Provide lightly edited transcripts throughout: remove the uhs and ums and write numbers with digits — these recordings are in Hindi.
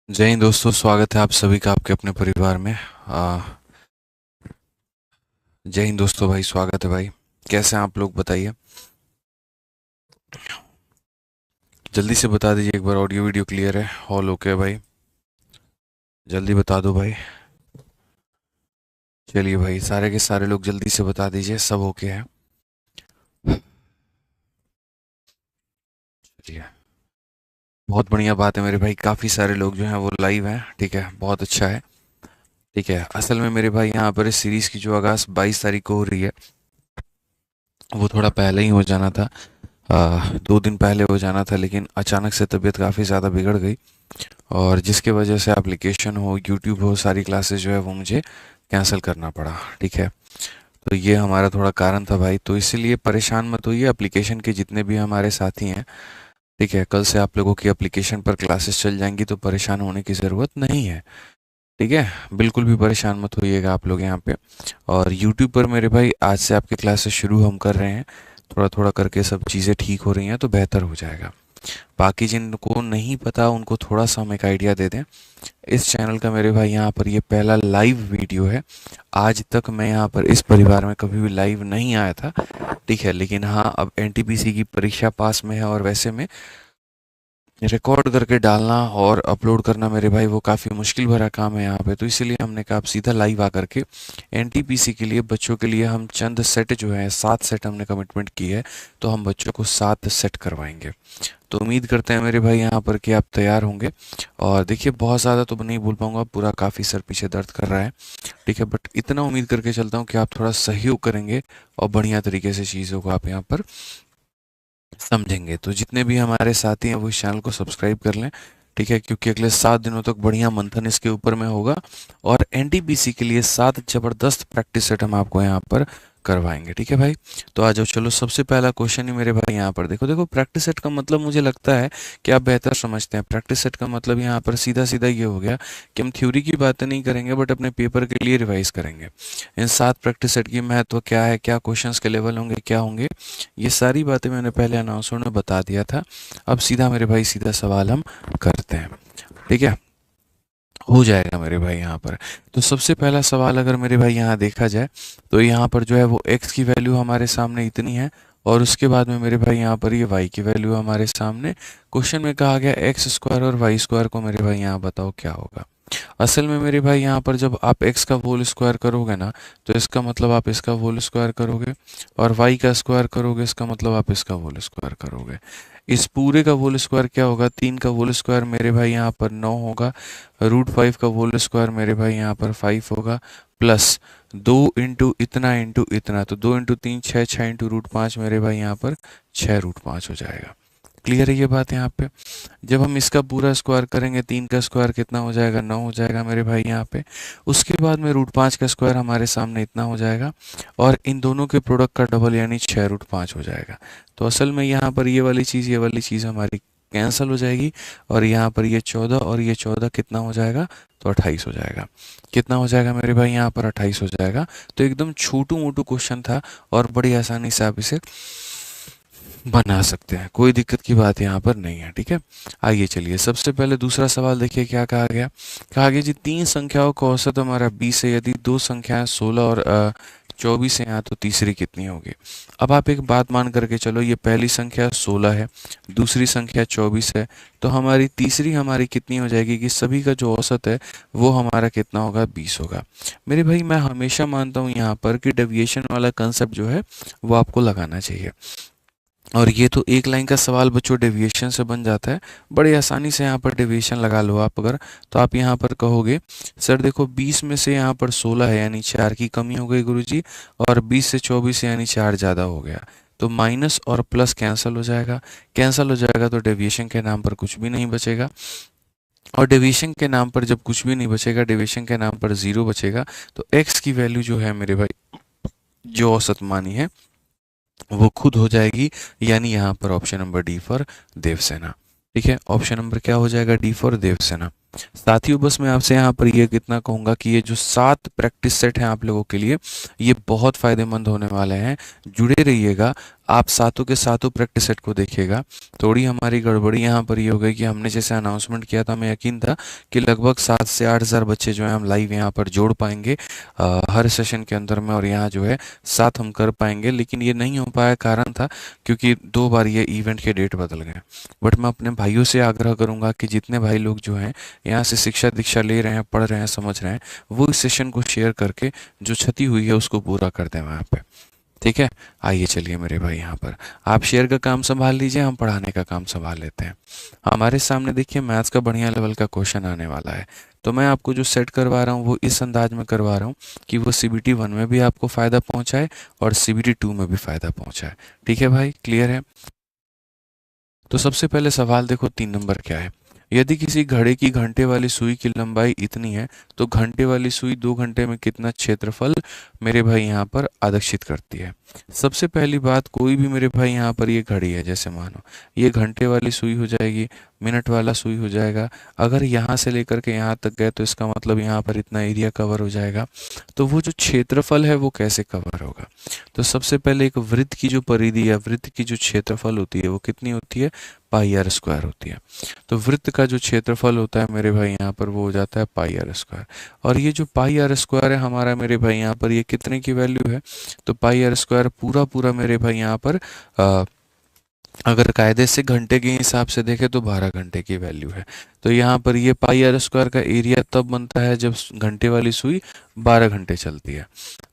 जय हिंद दोस्तों, स्वागत है आप सभी का आपके अपने परिवार में। जय हिंद दोस्तों भाई, स्वागत है भाई। कैसे हैं आप लोग, बताइए। जल्दी से बता दीजिए एक बार, ऑडियो वीडियो क्लियर है, ऑल ओके है भाई। जल्दी बता दो भाई। चलिए भाई, सारे के सारे लोग जल्दी से बता दीजिए सब ओके है। चलिए, बहुत बढ़िया बात है मेरे भाई, काफ़ी सारे लोग जो हैं वो लाइव हैं, ठीक है, बहुत अच्छा है। ठीक है, असल में मेरे भाई यहाँ पर इस सीरीज़ की जो आगाज़ 22 तारीख को हो रही है, वो थोड़ा पहले ही हो जाना था। 2 दिन पहले हो जाना था, लेकिन अचानक से तबीयत काफ़ी ज़्यादा बिगड़ गई, और जिसके वजह से एप्लीकेशन हो, यूट्यूब हो, सारी क्लासेस जो है वो मुझे कैंसिल करना पड़ा। ठीक है, तो ये हमारा थोड़ा कारण था भाई, तो इसीलिए परेशान मत होइए। एप्लीकेशन के जितने भी हमारे साथी हैं, ठीक है, कल से आप लोगों की एप्लीकेशन पर क्लासेस चल जाएंगी, तो परेशान होने की ज़रूरत नहीं है। ठीक है, बिल्कुल भी परेशान मत होइएगा आप लोग यहाँ पे। और यूट्यूब पर मेरे भाई आज से आपकी क्लासेस शुरू हम कर रहे हैं, थोड़ा थोड़ा करके सब चीज़ें ठीक हो रही हैं, तो बेहतर हो जाएगा। बाकी जिनको नहीं पता उनको थोड़ा सा हम एक आइडिया दे दें। इस चैनल का मेरे भाई यहाँ पर ये पहला लाइव वीडियो है। आज तक मैं यहाँ पर इस परिवार में कभी भी लाइव नहीं आया था, ठीक है, लेकिन हाँ, अब एनटीपीसी की परीक्षा पास में है, और वैसे में रिकॉर्ड करके डालना और अपलोड करना मेरे भाई वो काफ़ी मुश्किल भरा काम है यहाँ पे, तो इसीलिए हमने कहा आप सीधा लाइव आकर के एनटीपीसी के लिए बच्चों के लिए हम चंद सेट जो है, 7 सेट हमने कमिटमेंट की है, तो हम बच्चों को 7 सेट करवाएंगे। तो उम्मीद करते हैं मेरे भाई यहाँ पर कि आप तैयार होंगे। और देखिए, बहुत ज़्यादा तो नहीं बोल पाऊंगा, पूरा काफ़ी सर पीछे दर्द कर रहा है, ठीक है, बट इतना उम्मीद करके चलता हूँ कि आप थोड़ा सहयोग करेंगे और बढ़िया तरीके से चीज़ों को आप यहाँ पर समझेंगे। तो जितने भी हमारे साथी हैं वो इस चैनल को सब्सक्राइब कर लें, ठीक है, क्योंकि अगले 7 दिनों तक बढ़िया मंथन इसके ऊपर में होगा, और एनटीपीसी के लिए 7 जबरदस्त प्रैक्टिस सेट हम आपको यहाँ पर करवाएंगे। ठीक है भाई, तो आ जाओ, चलो सबसे पहला क्वेश्चन ही मेरे भाई यहाँ पर देखो। देखो, प्रैक्टिस सेट का मतलब मुझे लगता है कि आप बेहतर समझते हैं। प्रैक्टिस सेट का मतलब यहाँ पर सीधा सीधा ये हो गया कि हम थ्योरी की बातें नहीं करेंगे, बट अपने पेपर के लिए रिवाइज करेंगे। इन 7 प्रैक्टिस सेट की महत्व क्या है, क्या क्वेश्चंस के लेवल होंगे, क्या होंगे, ये सारी बातें मैंने पहले अनाउंसमेंट में बता दिया था। अब सीधा मेरे भाई सीधा सवाल हम करते हैं, ठीक है, हो जाएगा मेरे भाई यहाँ पर। तो सबसे पहला सवाल अगर मेरे भाई यहाँ देखा जाए, तो यहाँ पर जो है वो x की वैल्यू हमारे सामने इतनी है, और उसके बाद में मेरे भाई यहाँ पर ये y की वैल्यू हमारे सामने। क्वेश्चन में कहा गया एक्स स्क्वायर और वाई स्क्वायर को मेरे भाई यहाँ बताओ क्या होगा। असल में मेरे भाई यहाँ पर जब आप x का होल स्क्वायर करोगे ना, तो इसका मतलब आप इसका होल स्क्वायर करोगे, और y का स्क्वायर करोगे, इसका मतलब आप इसका होल स्क्वायर करोगे। इस पूरे का होल स्क्वायर क्या होगा, 3 का होल स्क्वायर मेरे भाई यहाँ पर 9 होगा, √5 का होल स्क्वायर मेरे भाई यहाँ पर 5 होगा, प्लस 2 इंटू इतना, तो 2 इंटू 3 6, 6 इंटू √5 मेरे भाई यहाँ पर 6 √5 हो जाएगा। क्लियर है ये बात यहाँ पे। जब हम इसका पूरा स्क्वायर करेंगे, 3 का स्क्वायर कितना हो जाएगा, 9 हो जाएगा मेरे भाई यहाँ पे। उसके बाद में √5 का स्क्वायर हमारे सामने इतना हो जाएगा, और इन दोनों के प्रोडक्ट का डबल यानी 6 √5 हो जाएगा। तो असल में यहाँ पर ये वाली चीज़ हमारी कैंसिल हो जाएगी, और यहाँ पर ये 14 और ये 14 कितना हो जाएगा, तो 28 हो जाएगा। कितना हो जाएगा मेरे भाई यहाँ पर, 28 हो जाएगा। तो एकदम छोटू मोटू क्वेश्चन था, और बड़ी आसानी से आप इसे बना सकते हैं, कोई दिक्कत की बात यहाँ पर नहीं है। ठीक है, आइए चलिए सबसे पहले दूसरा सवाल देखिए क्या कहा गया। कहा गया जी, 3 संख्याओं का औसत हमारा 20 है, यदि 2 संख्याएं 16 और 24 है यहाँ, तो तीसरी कितनी होगी। अब आप एक बात मान करके चलो, ये पहली संख्या 16 है, दूसरी संख्या 24 है, तो हमारी तीसरी हमारी कितनी हो जाएगी कि सभी का जो औसत है वो हमारा कितना होगा, 20 होगा। मेरे भाई मैं हमेशा मानता हूँ यहाँ पर कि डेविएशन वाला कंसेप्ट जो है वो आपको लगाना चाहिए, और ये तो एक लाइन का सवाल बच्चों डेविएशन से बन जाता है। बड़े आसानी से यहाँ पर डेविएशन लगा लो आप अगर, तो आप यहाँ पर कहोगे सर देखो, 20 में से यहाँ पर 16 है यानी 4 की कमी हो गई गुरुजी, और 20 से 24 यानी 4 ज़्यादा हो गया, तो माइनस और प्लस कैंसिल हो जाएगा। कैंसिल हो जाएगा तो डेविएशन के नाम पर कुछ भी नहीं बचेगा, और डेविएशन के नाम पर जब कुछ भी नहीं बचेगा, डेविएशन के नाम पर 0 बचेगा, तो एक्स की वैल्यू जो है मेरे भाई, जो औसत मानी है वो खुद हो जाएगी, यानी यहाँ पर option number D for Devasena. ठीक है, ऑप्शन नंबर क्या हो जाएगा, डी फॉर देवसेना। साथियों बस मैं आपसे यहाँ पर ये कितना कहूँगा कि ये जो 7 प्रैक्टिस सेट हैं आप लोगों के लिए, ये बहुत फ़ायदेमंद होने वाले हैं। जुड़े रहिएगा, आप सातों के सातों प्रैक्टिस सेट को देखिएगा। थोड़ी हमारी गड़बड़ी यहाँ पर ये हो गई कि हमने जैसे अनाउंसमेंट किया था, हमें यकीन था कि लगभग 7 से 8 हज़ार बच्चे जो हैं हम लाइव यहाँ पर जोड़ पाएंगे हर सेशन के अंदर में, और यहाँ जो है 7 हम कर पाएंगे, लेकिन ये नहीं हो पाया। कारण था क्योंकि 2 बार ये इवेंट के डेट बदल गए। बट मैं अपने भाइयों से आग्रह करूँगा कि जितने भाई लोग जो हैं यहाँ से शिक्षा दीक्षा ले रहे हैं, पढ़ रहे हैं, समझ रहे हैं, वो इस सेशन को शेयर करके जो क्षति हुई है उसको पूरा कर दें वहाँ पे। ठीक है, आइए चलिए मेरे भाई, यहाँ पर आप शेयर का काम संभाल लीजिए, हम पढ़ाने का काम संभाल लेते हैं। हमारे सामने देखिए मैथ्स का बढ़िया लेवल का क्वेश्चन आने वाला है। तो मैं आपको जो सेट करवा रहा हूँ वो इस अंदाज में करवा रहा हूँ कि वो CBT 1 में भी आपको फ़ायदा पहुँचाए और CBT 2 में भी फ़ायदा पहुँचाए। ठीक है भाई, क्लियर है? तो सबसे पहले सवाल देखो, 3 नंबर क्या है। यदि किसी घड़े की घंटे वाली सुई की लंबाई इतनी है तो घंटे वाली सुई 2 घंटे में कितना क्षेत्रफल मेरे भाई यहाँ पर आरक्षित करती है। सबसे पहली बात, कोई भी मेरे भाई यहाँ पर ये घड़ी है, जैसे मानो ये घंटे वाली सुई हो जाएगी, मिनट वाला सुई हो जाएगा। अगर यहाँ से लेकर के यहाँ तक गए तो इसका मतलब यहाँ पर इतना एरिया कवर हो जाएगा। तो वो जो क्षेत्रफल है वो कैसे कवर होगा? तो सबसे पहले एक वृत्त की जो परिधि या वृत्त की जो क्षेत्रफल होती है वो कितनी होती है? पाई आर स्क्वायर होती है। तो वृत्त का जो क्षेत्रफल होता है मेरे भाई यहाँ पर वो हो जाता है पाई आर स्क्वायर। और ये जो पाई आर स्क्वायर है हमारा मेरे भाई यहाँ पर, ये कितने की वैल्यू है? तो पाई आर स्क्वायर पूरा पूरा मेरे भाई यहाँ पर अगर कायदे से घंटे के हिसाब से देखें तो 12 घंटे की वैल्यू है। तो यहाँ पर ये पाई आर स्क्वायर का एरिया तब बनता है जब घंटे वाली सुई 12 घंटे चलती है।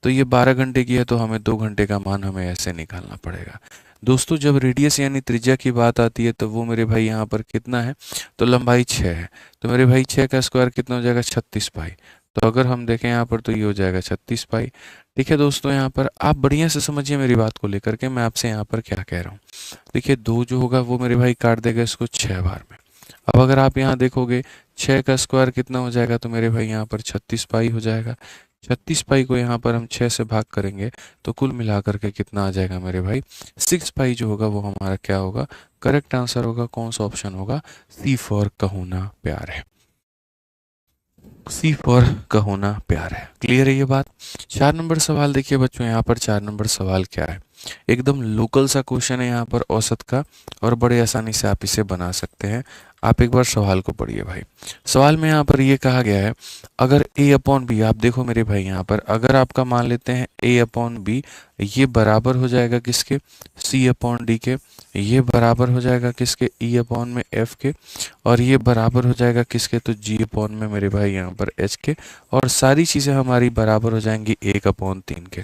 तो ये 12 घंटे की है तो हमें 2 घंटे का मान हमें ऐसे निकालना पड़ेगा। दोस्तों जब रेडियस यानी त्रिज्या की बात आती है तो वो मेरे भाई यहाँ पर कितना है? तो लंबाई 6 है। तो मेरे भाई 6 का स्क्वायर कितना हो जाएगा? 36 पाई। तो अगर हम देखें यहाँ पर तो ये हो जाएगा 36 पाई। ठीक है दोस्तों, यहाँ पर आप बढ़िया से समझिए मेरी बात को लेकर के मैं आपसे यहाँ पर क्या कह रहा हूँ। देखिए 2 जो होगा वो मेरे भाई काट देगा इसको 6 बार में। अब अगर आप यहाँ देखोगे 6 का स्क्वायर कितना हो जाएगा? तो मेरे भाई यहाँ पर 36 पाई हो जाएगा। 36 पाई को यहाँ पर हम 6 से भाग करेंगे तो कुल मिलाकर के कितना आ जाएगा मेरे भाई? 6 पाई जो होगा वो हमारा क्या होगा? करेक्ट आंसर होगा कौन सा ऑप्शन होगा? सी फॉर कहोना प्यार है। सी फॉर कहोना प्यार है। क्लियर है ये बात? 4 नंबर सवाल देखिए बच्चों, यहाँ पर 4 नंबर सवाल क्या है? एकदम लोकल सा क्वेश्चन है यहाँ पर, औसत का, और बड़े आसानी से आप इसे बना सकते हैं। आप एक बार सवाल को पढ़िए भाई। सवाल में यहाँ पर ये कहा गया है, अगर a अपॉन बी, आप देखो मेरे भाई यहाँ पर, अगर आपका मान लेते हैं a अपॉन बी, ये बराबर हो जाएगा किसके? c अपॉन डी के। ये बराबर हो जाएगा किसके? e अपॉन में f के। और ये बराबर हो जाएगा किसके? तो g अपॉन में मेरे भाई यहाँ पर h के। और सारी चीज़ें हमारी बराबर हो जाएंगी 1/3 के।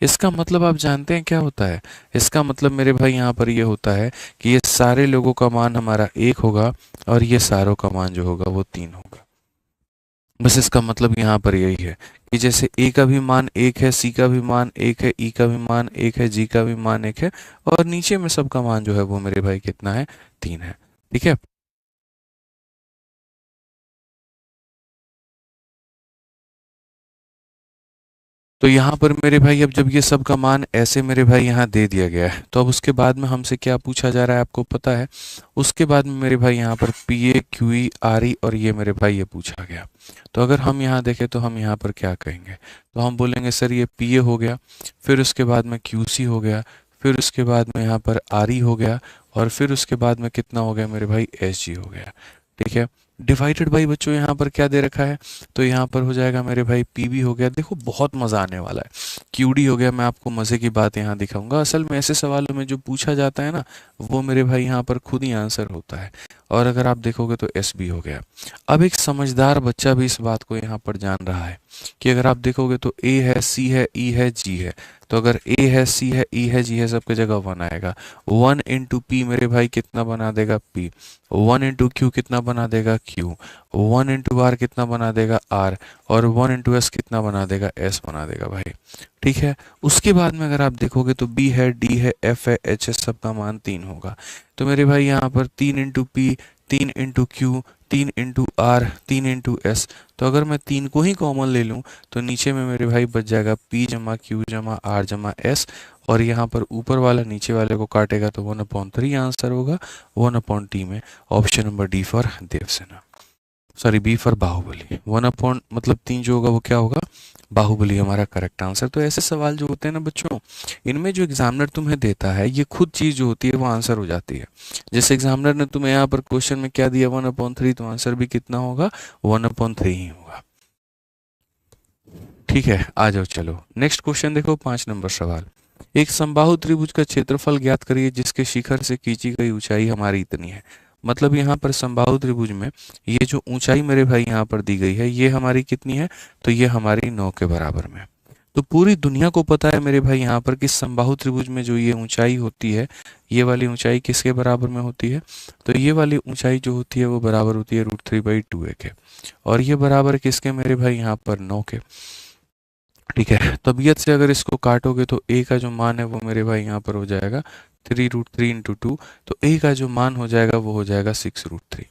इसका मतलब आप जानते हैं क्या होता है? इसका मतलब मेरे भाई यहाँ पर ये होता है कि ये सारे लोगों का मान हमारा 1 होगा और ये सारों का मान जो होगा वो 3 होगा। बस इसका मतलब यहाँ पर यही है कि जैसे a का भी मान 1 है, c का भी मान 1 है, e का भी मान 1 है, g का भी मान 1 है, और नीचे में सबका मान जो है वो मेरे भाई कितना है? 3 है। ठीक है। तो यहाँ पर मेरे भाई अब जब ये सब का मान ऐसे मेरे भाई यहाँ दे दिया गया है तो अब उसके बाद में हमसे क्या पूछा जा रहा है आपको पता है? उसके बाद में मेरे भाई यहाँ पर P A Q E R E और ये मेरे भाई ये पूछा गया। तो अगर हम यहाँ देखें तो हम यहाँ पर क्या कहेंगे? तो हम बोलेंगे सर ये पी ए हो गया, फिर उसके बाद में क्यू सी हो गया, फिर उसके बाद में यहाँ पर आर ई हो गया, और फिर उसके बाद में कितना हो गया मेरे भाई? एस जी हो गया। ठीक है। डिवाइडेड बाई बच्चों यहाँ पर क्या दे रखा है? तो यहाँ पर हो जाएगा मेरे भाई पीबी हो गया। देखो बहुत मज़ा आने वाला है। क्यूडी हो गया। मैं आपको मज़े की बात यहाँ दिखाऊंगा। असल में ऐसे सवालों में जो पूछा जाता है ना वो मेरे भाई यहाँ पर खुद ही आंसर होता है। और अगर आप देखोगे तो एस बी हो गया। अब एक समझदार बच्चा भी इस बात को यहाँ पर जान रहा है कि अगर आप देखोगे तो ए है, सी है, ई है, जी है। तो अगर ए है, सी है, ई है, जी है, सबके जगह 1 आएगा। 1 इंटू पी मेरे भाई कितना बना देगा? पी। 1 इंटू क्यू कितना बना देगा? क्यू। 1 इंटू आर कितना बना देगा? आर। और 1 इंटू एस कितना बना देगा? एस बना देगा भाई। ठीक है। उसके बाद में अगर आप देखोगे तो बी है, डी है, एफ है, एच है, सबका मान 3 होगा। तो मेरे भाई यहाँ पर 3 into P, 3 into Q, 3 into R, 3 into S. तो अगर मैं 3 को ही कॉमन ले लूँ तो नीचे में मेरे भाई बच जाएगा पी जमा क्यू जमा आर जमा एस। और यहाँ पर ऊपर वाला नीचे वाले को काटेगा तो 1/3 आंसर होगा। 1/t में option number D for Devasena. Sorry, B for Baahubali. 1 upon मतलब 3 जो होगा वो क्या होगा, बाहुबली हमारा करेक्ट आंसर। तो ऐसे सवाल जो होते हैं ना बच्चों, इनमें जो एग्जामिनर तुम्हें देता है ये खुद चीज़ जो होती है वो आंसर हो जाती है। जैसे एग्जामिनर ने तुम्हें यहाँ पर क्वेश्चन में क्या दिया, 1/3, तो आंसर भी कितना होगा, 1/3 ही होगा। ठीक है, आ जाओ चलो नेक्स्ट क्वेश्चन देखो, 5 नंबर सवाल। एक समबाहु त्रिभुज का क्षेत्रफल ज्ञात करिए जिसके शिखर से खींची गई ऊंचाई हमारी इतनी है। मतलब यहाँ पर समबाहु त्रिभुज में ये जो ऊंचाई मेरे भाई यहाँ पर दी गई है ये हमारी कितनी है, तो ये हमारी 9 के बराबर में। तो पूरी दुनिया को पता है मेरे भाई यहाँ पर कि समबाहु त्रिभुज में जो ये ऊंचाई होती है, ये वाली ऊंचाई किसके बराबर में होती है, तो ये वाली ऊंचाई जो होती है वो बराबर होती है √3/2a के। और ये बराबर किसके मेरे भाई यहाँ पर 9 के। ठीक है, तबीयत से अगर इसको काटोगे तो a का जो मान है वो मेरे भाई यहाँ पर हो जाएगा 3√3 × 2। तो a का जो मान हो जाएगा वो हो जाएगा 6√3।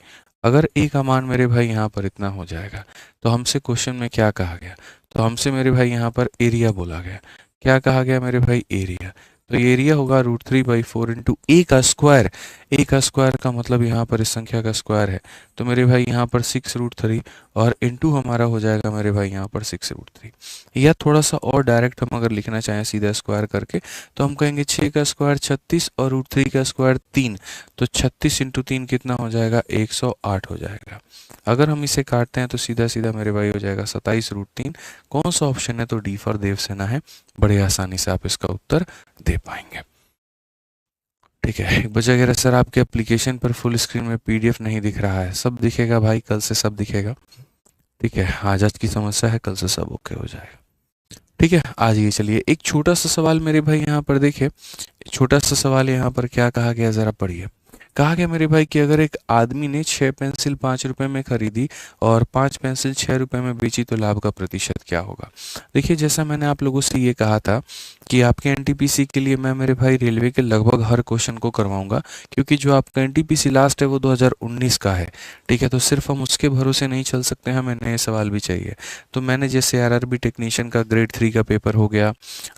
अगर a का मान मेरे भाई यहाँ पर इतना हो जाएगा तो हमसे क्वेश्चन में क्या कहा गया, तो हमसे मेरे भाई यहाँ पर एरिया बोला गया। क्या कहा गया मेरे भाई, एरिया। तो ये एरिया होगा √3/4 × a का स्क्वायर। a का स्क्वायर का मतलब यहाँ पर इस संख्या का स्क्वायर है, तो मेरे भाई यहाँ पर 6√3 और इंटू हमारा हो जाएगा मेरे भाई यहाँ पर 6√3। या थोड़ा सा और डायरेक्ट हम अगर लिखना चाहें सीधा स्क्वायर करके, तो हम कहेंगे 6 का स्क्वायर 36 और √3 का स्क्वायर 3। तो 36 × 3 कितना हो जाएगा, 108 हो जाएगा। अगर हम इसे काटते हैं तो सीधा सीधा मेरे भाई हो जाएगा 27√3। कौन सा ऑप्शन है, तो डी फॉर देवसेना है। बड़े आसानी से आप इसका उत्तर दे पाएंगे। ठीक है, एक बच्चा कह रहा है सर आपके एप्लीकेशन पर फुल स्क्रीन में पीडीएफ नहीं दिख रहा है। सब दिखेगा भाई, कल से सब दिखेगा। ठीक है, आज की समस्या है, कल से सब ओके हो जाएगा। ठीक है, आज ये चलिए एक छोटा सा सवाल मेरे भाई यहाँ पर देखिए। छोटा सा सवाल यहाँ पर क्या कहा गया, जरा पढ़िए। कहा गया मेरे भाई कि अगर एक आदमी ने 6 पेंसिल 5 रुपए में खरीदी और 5 पेंसिल 6 रुपए में बेची तो लाभ का प्रतिशत क्या होगा। देखिए, जैसा मैंने आप लोगों से ये कहा था कि आपके एनटीपीसी के लिए मैं मेरे भाई रेलवे के लगभग हर क्वेश्चन को करवाऊंगा, क्योंकि जो आपका एनटीपीसी लास्ट है वो 2019 का है। ठीक है, तो सिर्फ हम उसके भरोसे नहीं चल सकते, हमें नए सवाल भी चाहिए। तो मैंने जैसे आरआरबी टेक्नीशियन का ग्रेड 3 का पेपर हो गया,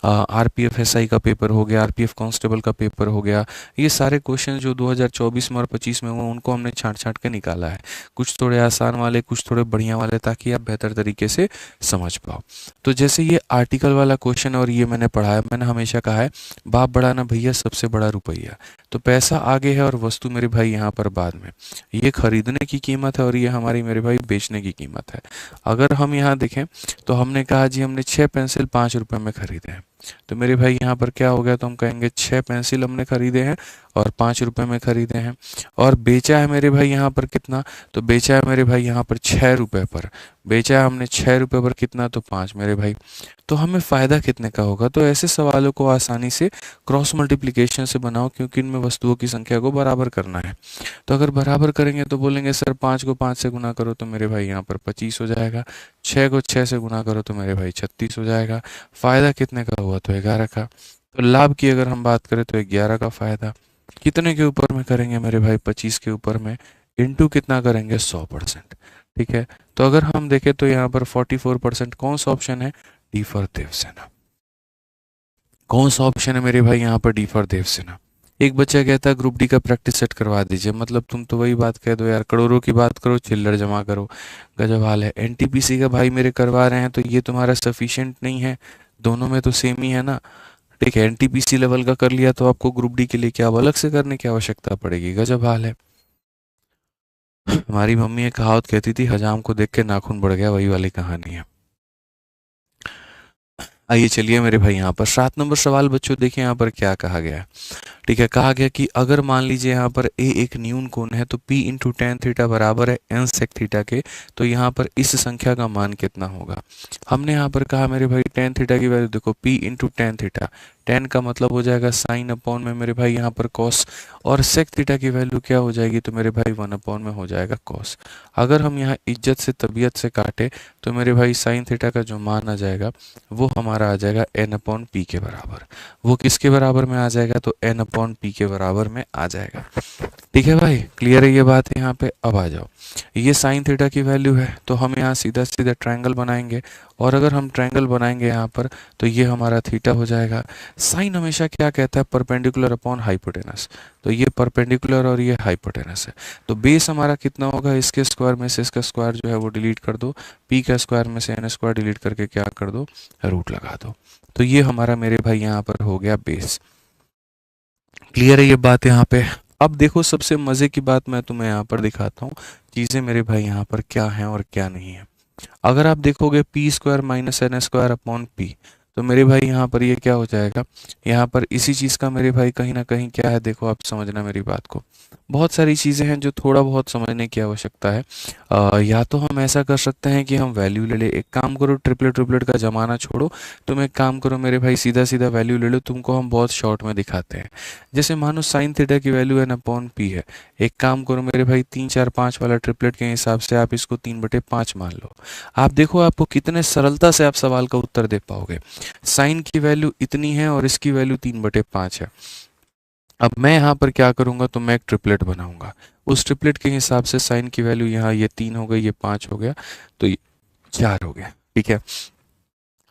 आरपीएफ एसआई का पेपर हो गया, आरपीएफ कांस्टेबल का पेपर हो गया, ये सारे क्वेश्चन जो 2024 में और 25 में हुए उनको हमने छांट छांट के निकाला है। कुछ थोड़े आसान वाले, कुछ थोड़े बढ़िया वाले, ताकि आप बेहतर तरीके से समझ पाओ। तो जैसे ये आर्टिकल वाला क्वेश्चन और ये मैंने पढ़ा है, मैंने हमेशा कहा है बाप बड़ा ना भैया, सबसे बड़ा रुपया। तो पैसा आगे है और वस्तु मेरे भाई यहाँ पर बाद में। ये खरीदने की कीमत है और ये हमारी मेरे भाई बेचने की कीमत है। अगर हम यहाँ देखें तो हमने कहा जी हमने 6 पेंसिल 5 रुपए में खरीदे हैं, तो मेरे भाई यहाँ पर क्या हो गया, तो हम कहेंगे 6 पेंसिल हमने खरीदे हैं और 5 रुपए में खरीदे हैं। और बेचा है मेरे भाई यहाँ पर कितना, तो बेचा है मेरे भाई यहाँ पर 6 रुपए पर। बेचा है हमने 6 रुपए पर कितना, तो 5 मेरे भाई। तो हमें फ़ायदा कितने का होगा। तो ऐसे सवालों को आसानी से क्रॉस मल्टीप्लिकेशन से बनाओ, क्योंकि इनमें वस्तुओं की संख्या को बराबर करना है। तो अगर बराबर करेंगे तो बोलेंगे सर 5 को 5 से गुना करो तो मेरे भाई यहाँ पर 25 हो जाएगा, 6 को 6 से गुना करो तो मेरे भाई 36 हो जाएगा। फ़ायदा कितने का हुआ, तो 11 का। तो लाभ की अगर हम बात करें तो 11 का फ़ायदा। कितने के ऊपर में करेंगे मेरे भाई, 25 के ऊपर में, इंटू कितना करेंगे, 100%। ठीक है, तो अगर हम देखें तो यहाँ पर 44%। कौन सा ऑप्शन है, डी फॉर देवसेना। कौन सा ऑप्शन है मेरे भाई यहाँ पर, डी फॉर देवसेना। एक बच्चा कहता है ग्रुप डी का प्रैक्टिस सेट करवा दीजिए। मतलब तुम तो वही बात कह दो यार, करोड़ों की बात करो, चिल्लर जमा करो, गजब हाल है। एनटीपीसी का भाई मेरे करवा रहे हैं तो ये तुम्हारा सफिशिएंट नहीं है, दोनों में तो सेम ही है ना। ठीक है, एनटीपीसी लेवल का कर लिया तो आपको ग्रुप डी के लिए क्या अलग से करने की आवश्यकता पड़ेगी, गजब हाल है। हमारी मम्मी एक कहावत कहती थी, हजाम को देख के नाखून बढ़ गया, वही वाली कहानी है। आइए चलिए मेरे भाई यहाँ पर 7 नंबर सवाल बच्चों देखिए यहाँ पर क्या कहा गया है। ठीक है, कहा गया कि अगर मान लीजिए यहाँ पर ए एक न्यून कोण है तो P इंटू टेन थीटा बराबर है एन सेक थीटा के, तो यहाँ पर इस संख्या का मान कितना होगा। हमने यहाँ पर कहा मेरे भाई टेन थीटा की वैल्यू देखो, P into tan theta, ten का मतलब हो जाएगा साइन अपॉन में मेरे भाई यहाँ पर कॉस, और सेक थीटा की वैल्यू क्या हो जाएगी, तो मेरे भाई 1 अपॉन में हो जाएगा कॉस। अगर हम यहाँ इज्जत से तबीयत से काटे तो मेरे भाई साइन थीटा का जो मान आ जाएगा वो हमारा आ जाएगा एन अपॉन पी के बराबर। वो किसके बराबर में आ जाएगा, तो एन अपॉन पी के बराबर में आ जाएगा। ठीक है भाई, क्लियर है ये बात है यहाँ पे। अब आ जाओ, ये साइन थीटा की वैल्यू है, तो हम यहाँ सीधा सीधा ट्रायंगल बनाएंगे, और अगर हम ट्रायंगल बनाएंगे यहाँ पर तो ये हमारा थीटा हो जाएगा। साइन हमेशा क्या कहता है, परपेंडिकुलर अपॉन हाइपोटेनस, तो ये परपेंडिकुलर और ये हाइपोटेनस है। तो बेस हमारा कितना होगा, इसके स्क्वायर में से इसका स्क्वायर जो है वो डिलीट कर दो, पी का स्क्वायर में से एन स्क्वायर डिलीट करके क्या कर दो, रूट लगा दो। तो ये हमारा मेरे भाई यहाँ पर हो गया बेस। क्लियर है ये बात यहाँ पे। अब देखो सबसे मजे की बात मैं तुम्हें यहाँ पर दिखाता हूँ, चीजें मेरे भाई यहाँ पर क्या हैं और क्या नहीं है। अगर आप देखोगे P square minus N square upon P, तो मेरे भाई यहाँ पर ये क्या हो जाएगा, यहाँ पर इसी चीज़ का मेरे भाई कहीं ना कहीं क्या है, देखो आप समझना मेरी बात को। बहुत सारी चीज़ें हैं जो थोड़ा बहुत समझने की आवश्यकता है। या तो हम ऐसा कर सकते हैं कि हम वैल्यू ले ले, एक काम करो, ट्रिपलेट ट्रिपलेट का ज़माना छोड़ो, तुम एक काम करो मेरे भाई, सीधा सीधा वैल्यू ले लो, तुमको हम बहुत शॉर्ट में दिखाते हैं। जैसे मानो साइन थीटा की वैल्यू एन अपॉन पी है, एक काम करो मेरे भाई, 3 4 5 वाला ट्रिपलेट के हिसाब से आप इसको 3/5 मान लो। आप देखो आपको कितने सरलता से आप सवाल का उत्तर दे पाओगे। साइन की वैल्यू इतनी है और इसकी वैल्यू 3/5 है। अब मैं यहाँ पर क्या करूँगा, तो मैं एक ट्रिपलेट बनाऊंगा, उस ट्रिपलेट के हिसाब से साइन की वैल्यू यहाँ ये 3 हो गई, ये 5 हो गया, तो ये 4 हो गया। ठीक है,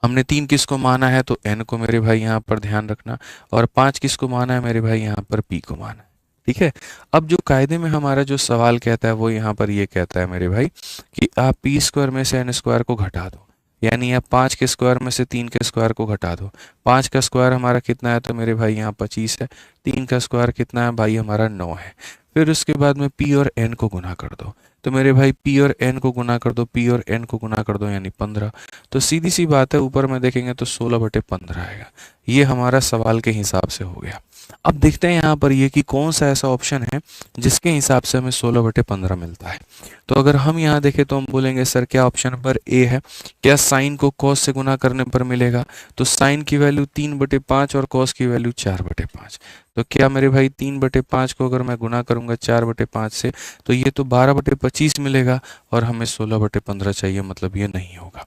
हमने 3 किसको माना है, तो एन को मेरे भाई यहाँ पर ध्यान रखना, और 5 किसको माना है मेरे भाई, यहाँ पर पी को माना है। ठीक है, अब जो कायदे में हमारा जो सवाल कहता है वो यहाँ पर ये कहता है मेरे भाई कि आप पी स्क्वायर में से एन स्क्वायर को घटा दो, यानी आप 5 के स्क्वायर में से 3 के स्क्वायर को घटा दो। 5 का स्क्वायर हमारा कितना है, तो मेरे भाई यहाँ 25 है। 3 का स्क्वायर कितना है भाई, हमारा 9 है। फिर उसके बाद में पी और एन को गुना कर दो, तो मेरे भाई पी और एन को गुना कर दो, पी और एन को गुना कर दो, यानी 15। तो सीधी सी बात है, ऊपर में देखेंगे तो 16/15 आएगा। ये हमारा सवाल के हिसाब से हो गया। अब देखते हैं यहाँ पर ये कि कौन सा ऐसा ऑप्शन है जिसके हिसाब से हमें 16/15 मिलता है। तो अगर हम यहाँ देखें तो हम बोलेंगे सर क्या ऑप्शन नंबर ए है, क्या साइन को कॉस से गुना करने पर मिलेगा, तो साइन की वैल्यू 3/5 और कॉस की वैल्यू 4/5। तो क्या मेरे भाई 3/5 को अगर मैं गुना करूंगा 4/5 से, तो ये तो 12/25 मिलेगा, और हमें 16/15 चाहिए, मतलब ये नहीं होगा।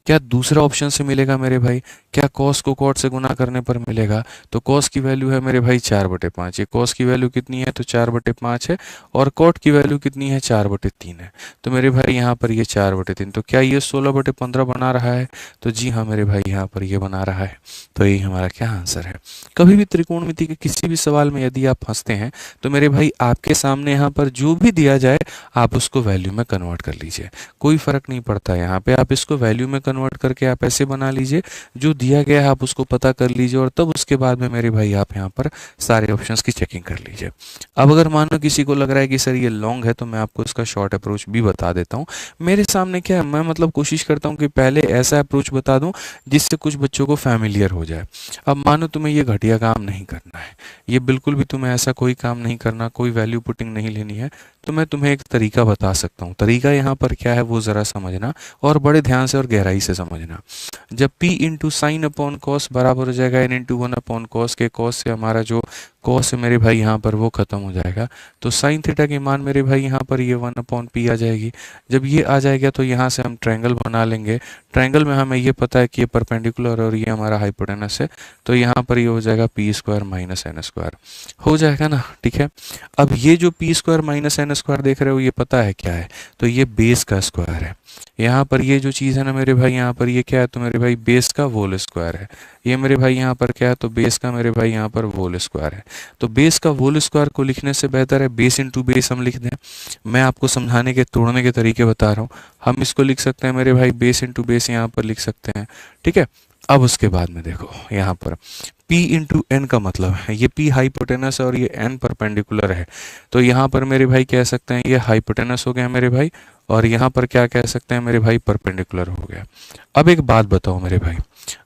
क्या दूसरा ऑप्शन से मिलेगा मेरे भाई, क्या कॉस को कॉट से गुना करने पर मिलेगा, तो कॉस की वैल्यू है मेरे भाई 4/5, ये कॉस की वैल्यू कितनी है, तो 4/5 है, और कॉट की वैल्यू कितनी है, 4/3 है। तो मेरे भाई यहाँ पर ये 4/3, तो क्या ये 16/15 बना रहा है, तो जी हाँ मेरे भाई यहाँ पर ये बना रहा है। तो यही हमारा क्या आंसर है। कभी भी त्रिकोणमिति के किसी भी सवाल में यदि आप फंसते हैं, तो मेरे भाई आपके सामने यहाँ पर जो भी दिया जाए आप उसको वैल्यू में कन्वर्ट कर लीजिए, कोई फर्क नहीं पड़ता। यहाँ पे आप इसको वैल्यू में कन्वर्ट करके आप ऐसे बना लीजिए, जो दिया गया है आप उसको पता कर लीजिए, और तब उसके बाद में मेरे भाई आप यहाँ पर सारे ऑप्शंस की चेकिंग कर लीजिए। अब अगर मान लो किसी को लग रहा है कि सर ये लॉन्ग है, तो मैं आपको इसका शॉर्ट अप्रोच भी बता देता हूँ। मेरे सामने क्या है, मैं मतलब कोशिश करता हूँ कि पहले ऐसा अप्रोच बता दूँ जिससे कुछ बच्चों को फैमिलियर हो जाए। अब मानो तुम्हें ये घटिया काम नहीं करना है, ये बिल्कुल भी तुम्हें ऐसा कोई काम नहीं करना, कोई वैल्यू पुटिंग नहीं लेनी है, तो मैं तुम्हें एक तरीका बता सकता हूँ। तरीका यहाँ पर क्या है वो ज़रा समझना, और बड़े ध्यान से और गहराई से समझना। जब p into sine upon cos बराबर हो जाएगा n इंटू 1/cos के, कॉस से हमारा जो कॉस है मेरे भाई यहाँ पर वो खत्म हो जाएगा, तो साइन थीटा की मान मेरे भाई यहाँ पर ये 1/p आ जाएगी। जब ये आ जाएगा तो यहाँ से हम ट्रायंगल बना लेंगे। ट्रायंगल में हमें ये पता है कि ये परपेंडिकुलर और ये हमारा हाइपोटेनस है, तो यहाँ पर ये हो जाएगा P square minus N square, हो जाएगा ना। ठीक है, अब ये जो P square minus N square देख रहे हो ये पता है क्या है, तो ये बेस का स्क्वायर है। यहाँ पर ये जो चीज़ है ना मेरे भाई, यहाँ पर ये क्या है, तो मेरे भाई बेस का होल स्क्वायर है। ये मेरे भाई यहाँ पर क्या है, तो बेस का मेरे भाई यहाँ पर होल स्क्वायर है। तो बेस का होल स्क्वायर को लिखने से बेहतर है बेस इंटू बेस हम लिख दें। मैं आपको समझाने के तोड़ने के तरीके बता रहा हूँ। हम इसको लिख सकते हैं मेरे भाई बेस इंटू बेस, यहाँ पर लिख सकते हैं। ठीक है, अब उसके बाद में देखो यहाँ पर P इंटू एन का मतलब है, ये P हाइपोटेनस है और ये N परपेंडिकुलर है, तो यहाँ पर मेरे भाई कह सकते हैं ये हाइपोटेनस हो गया मेरे भाई, और यहाँ पर क्या कह सकते हैं मेरे भाई, परपेंडिकुलर हो गया। अब एक बात बताओ मेरे भाई,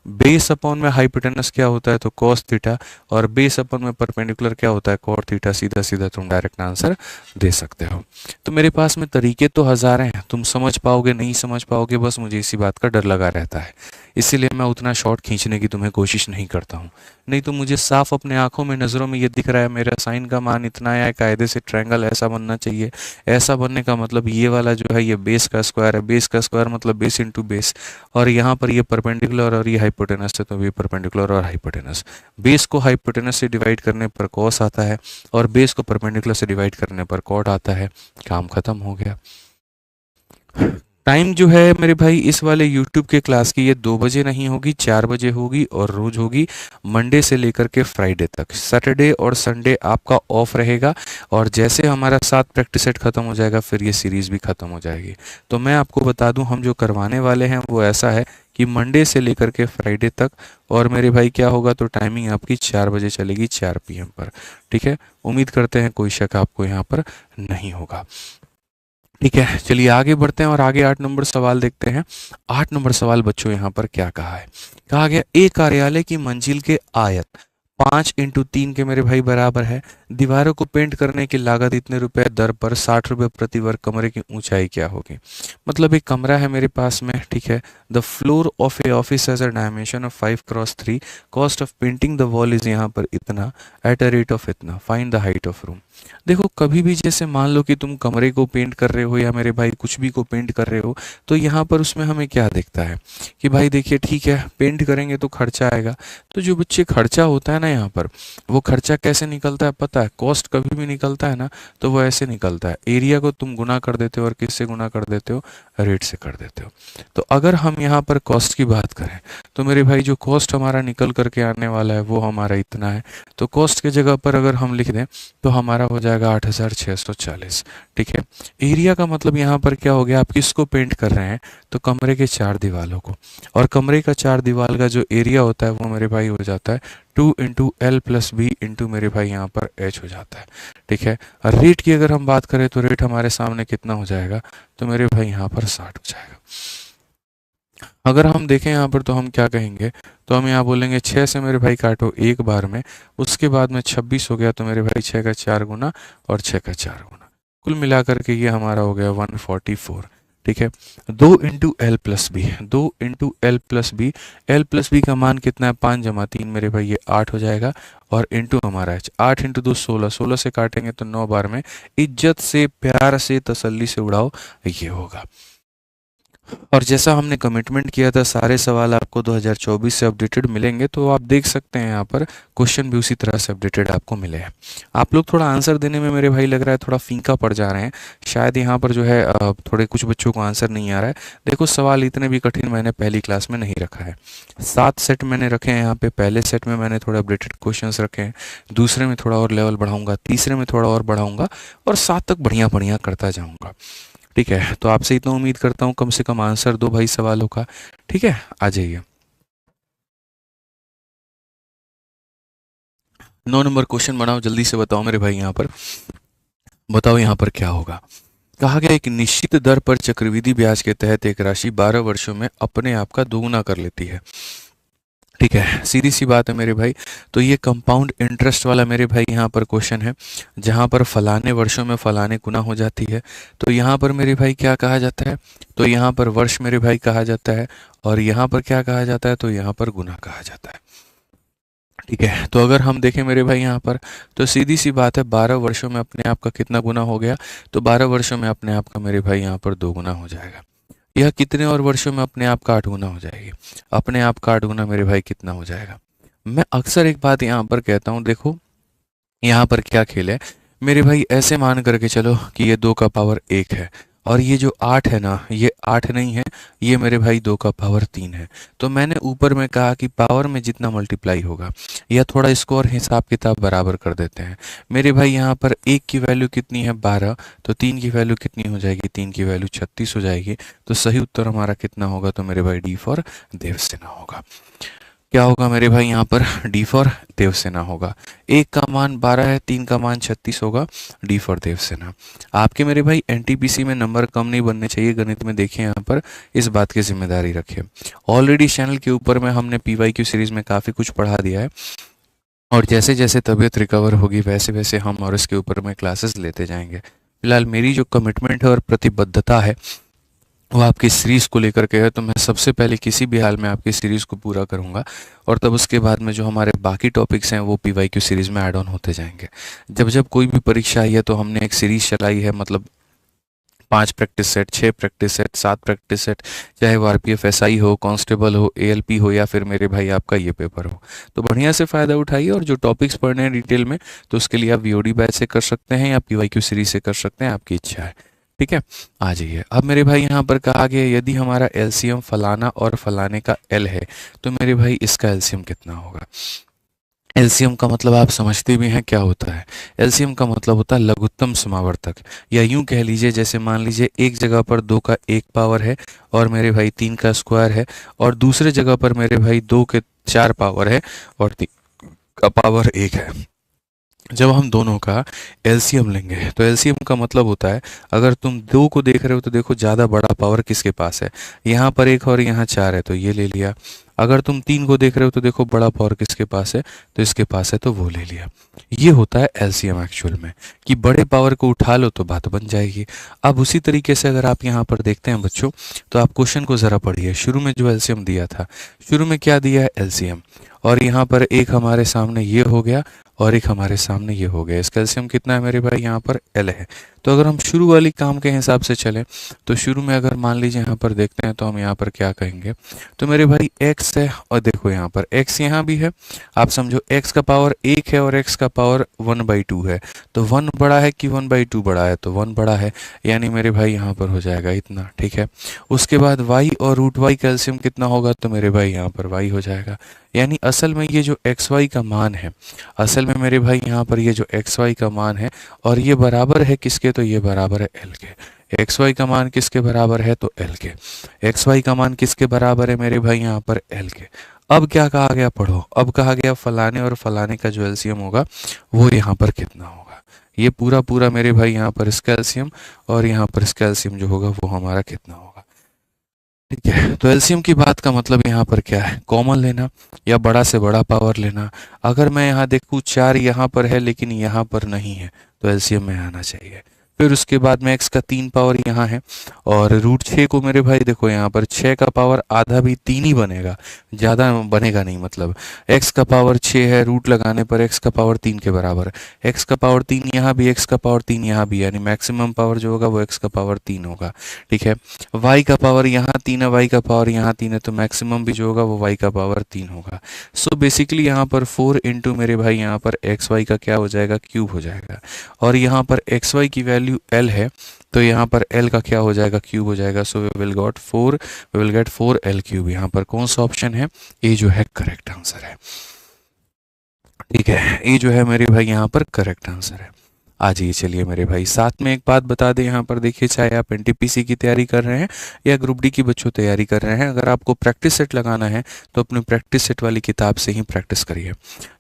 बेस अपॉन में हाइपोटेनस क्या होता है, तो कॉस थीटा, और बेस अपॉन में परपेंडिकुलर क्या होता है, कॉट थीटा। सीधा सीधा तुम डायरेक्ट आंसर दे सकते हो। तो मेरे पास में तरीके तो हज़ार हैं, तुम समझ पाओगे नहीं समझ पाओगे, बस मुझे इसी बात का डर लगा रहता है, इसीलिए मैं उतना शॉर्ट खींचने की तुम्हें कोशिश नहीं करता हूँ। नहीं तो मुझे साफ अपने आंखों में नज़रों में ये दिख रहा है, मेरा साइन का मान इतना है, कायदे से ट्रायंगल ऐसा बनना चाहिए। ऐसा बनने का मतलब ये वाला जो है ये बेस का स्क्वायर है, बेस का स्क्वायर मतलब बेस इंटू बेस, और यहाँ पर ये परपेंडिकुलर और और ये हाइपोटेनस है तो ये परपेंडिकुलर और हाइपोटेनस। बेस को हाइपोटेनस से डिवाइड करने पर कॉस आता है और बेस को परपेंडिकुलर से डिवाइड करने पर कॉट आता है। काम खत्म हो गया। टाइम जो है मेरे भाई इस वाले यूट्यूब के क्लास की, ये 2 बजे नहीं होगी, 4 बजे होगी और रोज होगी मंडे से लेकर के फ्राइडे तक। सैटरडे और संडे आपका ऑफ रहेगा और जैसे हमारा 7 प्रैक्टिस सेट खत्म हो जाएगा फिर ये सीरीज भी खत्म हो जाएगी। तो मैं आपको बता दूं हम जो करवाने वाले हैं वो ऐसा है कि मंडे से लेकर के फ्राइडे तक, और मेरे भाई क्या होगा तो टाइमिंग आपकी 4 बजे चलेगी, 4 PM पर। ठीक है, उम्मीद करते हैं कोई शक आपको यहाँ पर नहीं होगा। ठीक है, चलिए आगे बढ़ते हैं और आगे 8 नंबर सवाल देखते हैं। 8 नंबर सवाल बच्चों यहाँ पर क्या कहा है? कहा गया एक कार्यालय की मंजिल के आयत 5 × 3 के मेरे भाई बराबर है। दीवारों को पेंट करने की लागत इतने रुपए दर पर 60 रुपए प्रति वर्ग। कमरे की ऊंचाई क्या होगी? मतलब एक कमरा है मेरे पास में, ठीक है। The floor of A office has a dimension of 5 × 3। Cost of painting the wall is यहाँ पर इतना, एट अ रेट ऑफ इतना। Find the height of room. देखो कभी भी जैसे मान लो कि तुम कमरे को पेंट कर रहे हो या मेरे भाई कुछ भी को पेंट कर रहे हो, तो यहाँ पर उसमें हमें क्या दिखता है कि भाई देखिए ठीक है पेंट करेंगे तो खर्चा आएगा। तो जो बच्चे खर्चा होता है ना यहाँ पर, वो खर्चा कैसे निकलता है पता है? कॉस्ट कभी भी निकलता है ना तो वो ऐसे निकलता है, एरिया को तुम गुना कर देते हो और किससे गुना कर देते हो? रेट से कर देते हो। तो अगर हम यहाँ पर कॉस्ट की बात करें तो मेरे भाई जो कॉस्ट हमारा निकल करके आने वाला है वो हमारा इतना है। तो कॉस्ट की जगह पर अगर हम लिख दें तो हमारा हो जाएगा 8640। ठीक है, एरिया का मतलब यहाँ पर क्या हो गया, आप किसको पेंट कर रहे हैं? तो कमरे के 4 दीवालों को। और कमरे का 4 दीवाल का जो एरिया होता है वो मेरे भाई हो जाता है 2 × L + B इंटू मेरे भाई यहाँ पर H हो जाता है। ठीक है, और रेट की अगर हम बात करें तो रेट हमारे सामने कितना हो जाएगा? तो मेरे भाई यहाँ पर 60 हो जाएगा। अगर हम देखें यहाँ पर तो हम क्या कहेंगे, तो हम यहाँ बोलेंगे 6 से मेरे भाई काटो एक बार में, उसके बाद में 26 हो गया तो मेरे भाई 6 का 4 गुना और 6 का 4 गुना, कुल मिलाकर के ये हमारा हो गया 144। ठीक है, 2 × L + B, 2 × L + B। L + B का मान कितना है? 5 + 3 मेरे भाई ये 8 हो जाएगा और इंटू हमारा H। 8 × 2 16, 16 से काटेंगे तो 9 बार में। इज्जत से प्यार से तसल्ली से उड़ाओ, ये होगा। और जैसा हमने कमिटमेंट किया था सारे सवाल आपको 2024 से अपडेटेड मिलेंगे, तो आप देख सकते हैं यहाँ पर क्वेश्चन भी उसी तरह से अपडेटेड आपको मिले हैं। आप लोग थोड़ा आंसर देने में मेरे भाई लग रहा है थोड़ा फीका पड़ जा रहे हैं, शायद यहाँ पर जो है थोड़े कुछ बच्चों को आंसर नहीं आ रहा है। देखो सवाल इतने भी कठिन मैंने पहली क्लास में नहीं रखा है। 7 सेट मैंने रखे हैं यहाँ पे। पहले सेट में मैंने थोड़े अपडेटेड क्वेश्चन रखे हैं, दूसरे में थोड़ा और लेवल बढ़ाऊंगा, तीसरे में थोड़ा और बढ़ाऊंगा और 7 तक बढ़िया बढ़िया करता जाऊंगा। ठीक है, तो आपसे इतना उम्मीद करता हूँ कम से कम आंसर दो भाई सवालों का। ठीक है, आ जाइए। 9 नंबर क्वेश्चन बनाओ, जल्दी से बताओ मेरे भाई। यहाँ पर बताओ यहाँ पर क्या होगा। कहा गया एक निश्चित दर पर चक्रवृद्धि ब्याज के तहत एक राशि 12 वर्षों में अपने आप का दोगुना कर लेती है। ठीक है, सीधी सी बात है मेरे भाई। तो ये कंपाउंड इंटरेस्ट वाला मेरे भाई यहाँ पर क्वेश्चन है, जहाँ पर फलाने वर्षों में फलाने गुना हो जाती है। तो यहाँ पर मेरे भाई क्या कहा जाता है? तो यहाँ पर वर्ष मेरे भाई कहा जाता है, और यहाँ पर क्या कहा जाता है? तो यहाँ पर गुना कहा जाता है। ठीक है, तो अगर हम देखें मेरे भाई यहाँ पर, तो सीधी सी बात है 12 वर्षों में अपने आप का कितना गुना हो गया? तो 12 वर्षों में अपने आप का मेरे भाई यहाँ पर 2 गुना हो जाएगा। यह कितने और वर्षों में अपने आप का 8 गुना हो जाएगी? अपने आप का 8 गुना मेरे भाई कितना हो जाएगा? मैं अक्सर एक बात यहाँ पर कहता हूँ, देखो यहाँ पर क्या खेल है मेरे भाई, ऐसे मान करके चलो कि ये 2 का पावर 1 है और ये जो 8 है ना, ये 8 नहीं है, ये मेरे भाई 2 का पावर 3 है। तो मैंने ऊपर में कहा कि पावर में जितना मल्टीप्लाई होगा, या थोड़ा इसको और हिसाब किताब बराबर कर देते हैं मेरे भाई। यहाँ पर 1 की वैल्यू कितनी है? 12। तो 3 की वैल्यू कितनी हो जाएगी? 3 की वैल्यू 36 हो जाएगी। तो सही उत्तर हमारा कितना होगा? तो मेरे भाई डी फॉर देवसेना होगा। क्या होगा मेरे भाई यहाँ पर? डी फॉर देवसेना होगा। 1 का मान 12 है, 3 का मान 36 होगा, डी फॉर देवसेना। आपके मेरे भाई एनटीपीसी में नंबर कम नहीं बनने चाहिए गणित में, देखिए यहाँ पर इस बात की जिम्मेदारी रखिए। ऑलरेडी चैनल के ऊपर में हमने पीवाईक्यू सीरीज में काफ़ी कुछ पढ़ा दिया है, और जैसे जैसे तबीयत रिकवर होगी वैसे वैसे हम और इसके ऊपर में क्लासेस लेते जाएंगे। फिलहाल मेरी जो कमिटमेंट है और प्रतिबद्धता है वो आपकी सीरीज़ को लेकर के है, तो मैं सबसे पहले किसी भी हाल में आपकी सीरीज़ को पूरा करूंगा, और तब उसके बाद में जो हमारे बाकी टॉपिक्स हैं वो पीवाईक्यू सीरीज़ में ऐड ऑन होते जाएंगे। जब जब कोई भी परीक्षा आई है तो हमने एक सीरीज़ चलाई है, मतलब 5 practice set, 6 practice set, 7 practice set, चाहे वो आरपीएफ एसआई हो, कांस्टेबल हो, एएलपी हो, या फिर मेरे भाई आपका ये पेपर हो। तो बढ़िया से फ़ायदा उठाइए, और जो टॉपिक्स पढ़ने हैं डिटेल में, तो उसके लिए आप वीओडी बैच से कर सकते हैं या पीवाईक्यू सीरीज से कर सकते हैं, आपकी इच्छा है। ठीक है, आ जाइए। अब मेरे भाई यहाँ पर कहा गया यदि हमारा एलसीएम फलाना और फलाने का एल है, तो मेरे भाई इसका एलसीएम कितना होगा। एलसीएम का मतलब आप समझते भी हैं क्या होता है। एलसीएम का मतलब होता है लघुत्तम समावर्तक, या यूं कह लीजिए जैसे मान लीजिए एक जगह पर 2 का 1 पावर है और मेरे भाई 3 का स्क्वायर है, और दूसरे जगह पर मेरे भाई 2 के 4 पावर है और 3 का पावर 1 है। जब हम दोनों का एलसीएम लेंगे तो एलसीएम का मतलब होता है, अगर तुम 2 को देख रहे हो तो देखो ज़्यादा बड़ा पावर किसके पास है, यहाँ पर 1 और यहाँ 4 है तो ये ले लिया। अगर तुम 3 को देख रहे हो तो देखो बड़ा पावर किसके पास है, तो इसके पास है, तो वो ले लिया। ये होता है एलसीएम एक्चुअल में, कि बड़े पावर को उठा लो तो बात बन जाएगी। अब उसी तरीके से अगर आप यहाँ पर देखते हैं बच्चों, तो आप क्वेश्चन को ज़रा पढ़िए। शुरू में जो एलसीएम दिया था, शुरू में क्या दिया है, एलसीएम, और यहाँ पर एक हमारे सामने ये हो गया और एक हमारे सामने ये हो गया। इसका एलसीएम कितना है मेरे भाई, यहाँ पर एल है। तो अगर हम शुरू वाली काम के हिसाब से चलें, तो शुरू में अगर मान लीजिए यहाँ पर देखते हैं, तो हम यहाँ पर क्या कहेंगे, तो मेरे भाई x है, और देखो यहाँ पर x यहाँ भी है। आप समझो x का पावर 1 है और x का पावर 1/2 है, तो 1 बड़ा है कि 1/2 बड़ा है, तो 1 बड़ा है, यानी मेरे भाई यहाँ पर हो जाएगा इतना। ठीक है, उसके बाद y और रूट y का एलसीएम कितना होगा, तो मेरे भाई यहाँ पर y हो जाएगा। यानी असल में ये जो एक्स वाई का मान है, असल में मेरे भाई यहाँ पर ये जो एक्स वाई का मान है, और ये बराबर है किसके, तो ये बराबर है एल के। एक्स वाई का मान किसके बराबर है, तो एल के। एक्स वाई का मान किसके बराबर है मेरे भाई, यहाँ पर एल के। अब क्या कहा गया, पढ़ो। अब कहा गया फलाने और फलाने का जो एलसीएम होगा वो यहाँ पर कितना होगा। ये पूरा पूरा मेरे भाई यहाँ पर इसका एलसीएम, और यहाँ पर इसका एलसीएम जो होगा वो हमारा कितना होगा। ठीक है, तो एलसीएम की बात का मतलब यहाँ पर क्या है, कॉमन लेना या बड़ा से बड़ा पावर लेना। अगर मैं यहाँ देखूँ 4 यहाँ पर है लेकिन यहाँ पर नहीं है, तो एलसीएम में आना चाहिए। फिर उसके बाद में x का 3 पावर यहाँ है, और रूट 6 को मेरे भाई देखो यहाँ पर 6 का पावर आधा भी 3 ही बनेगा, ज़्यादा बनेगा नहीं। मतलब x का पावर 6 है, रूट लगाने पर x का पावर 3 के बराबर है। x का पावर 3 यहाँ भी, x का पावर 3 यहाँ भी, यानी मैक्सिमम पावर जो होगा वो x का पावर 3 होगा। ठीक है, y का पावर यहाँ 3 है, y का पावर यहाँ 3 है, तो मैक्सिमम भी जो होगा वो y का पावर 3 होगा। सो बेसिकली यहाँ पर 4 इंटू मेरे भाई यहाँ पर एक्स वाई का क्या हो जाएगा, क्यूब हो जाएगा। और यहाँ पर एक्स वाई की वैल्यू l है, तो यहाँ पर l का क्या हो जाएगा, क्यूब हो जाएगा। So we will get 4l cube. यहाँ पर कौन सा ऑप्शन है, ए जो है करेक्ट आंसर है। ठीक है, ए जो है मेरे भाई यहाँ पर करेक्ट आंसर है। आ जाइए, चलिए मेरे भाई, साथ में एक बात बता दें यहाँ पर देखिए, चाहे आप एनटीपीसी की तैयारी कर रहे हैं या ग्रुप डी की बच्चों तैयारी कर रहे हैं, अगर आपको प्रैक्टिस सेट लगाना है तो अपनी प्रैक्टिस सेट वाली किताब से ही प्रैक्टिस करिए।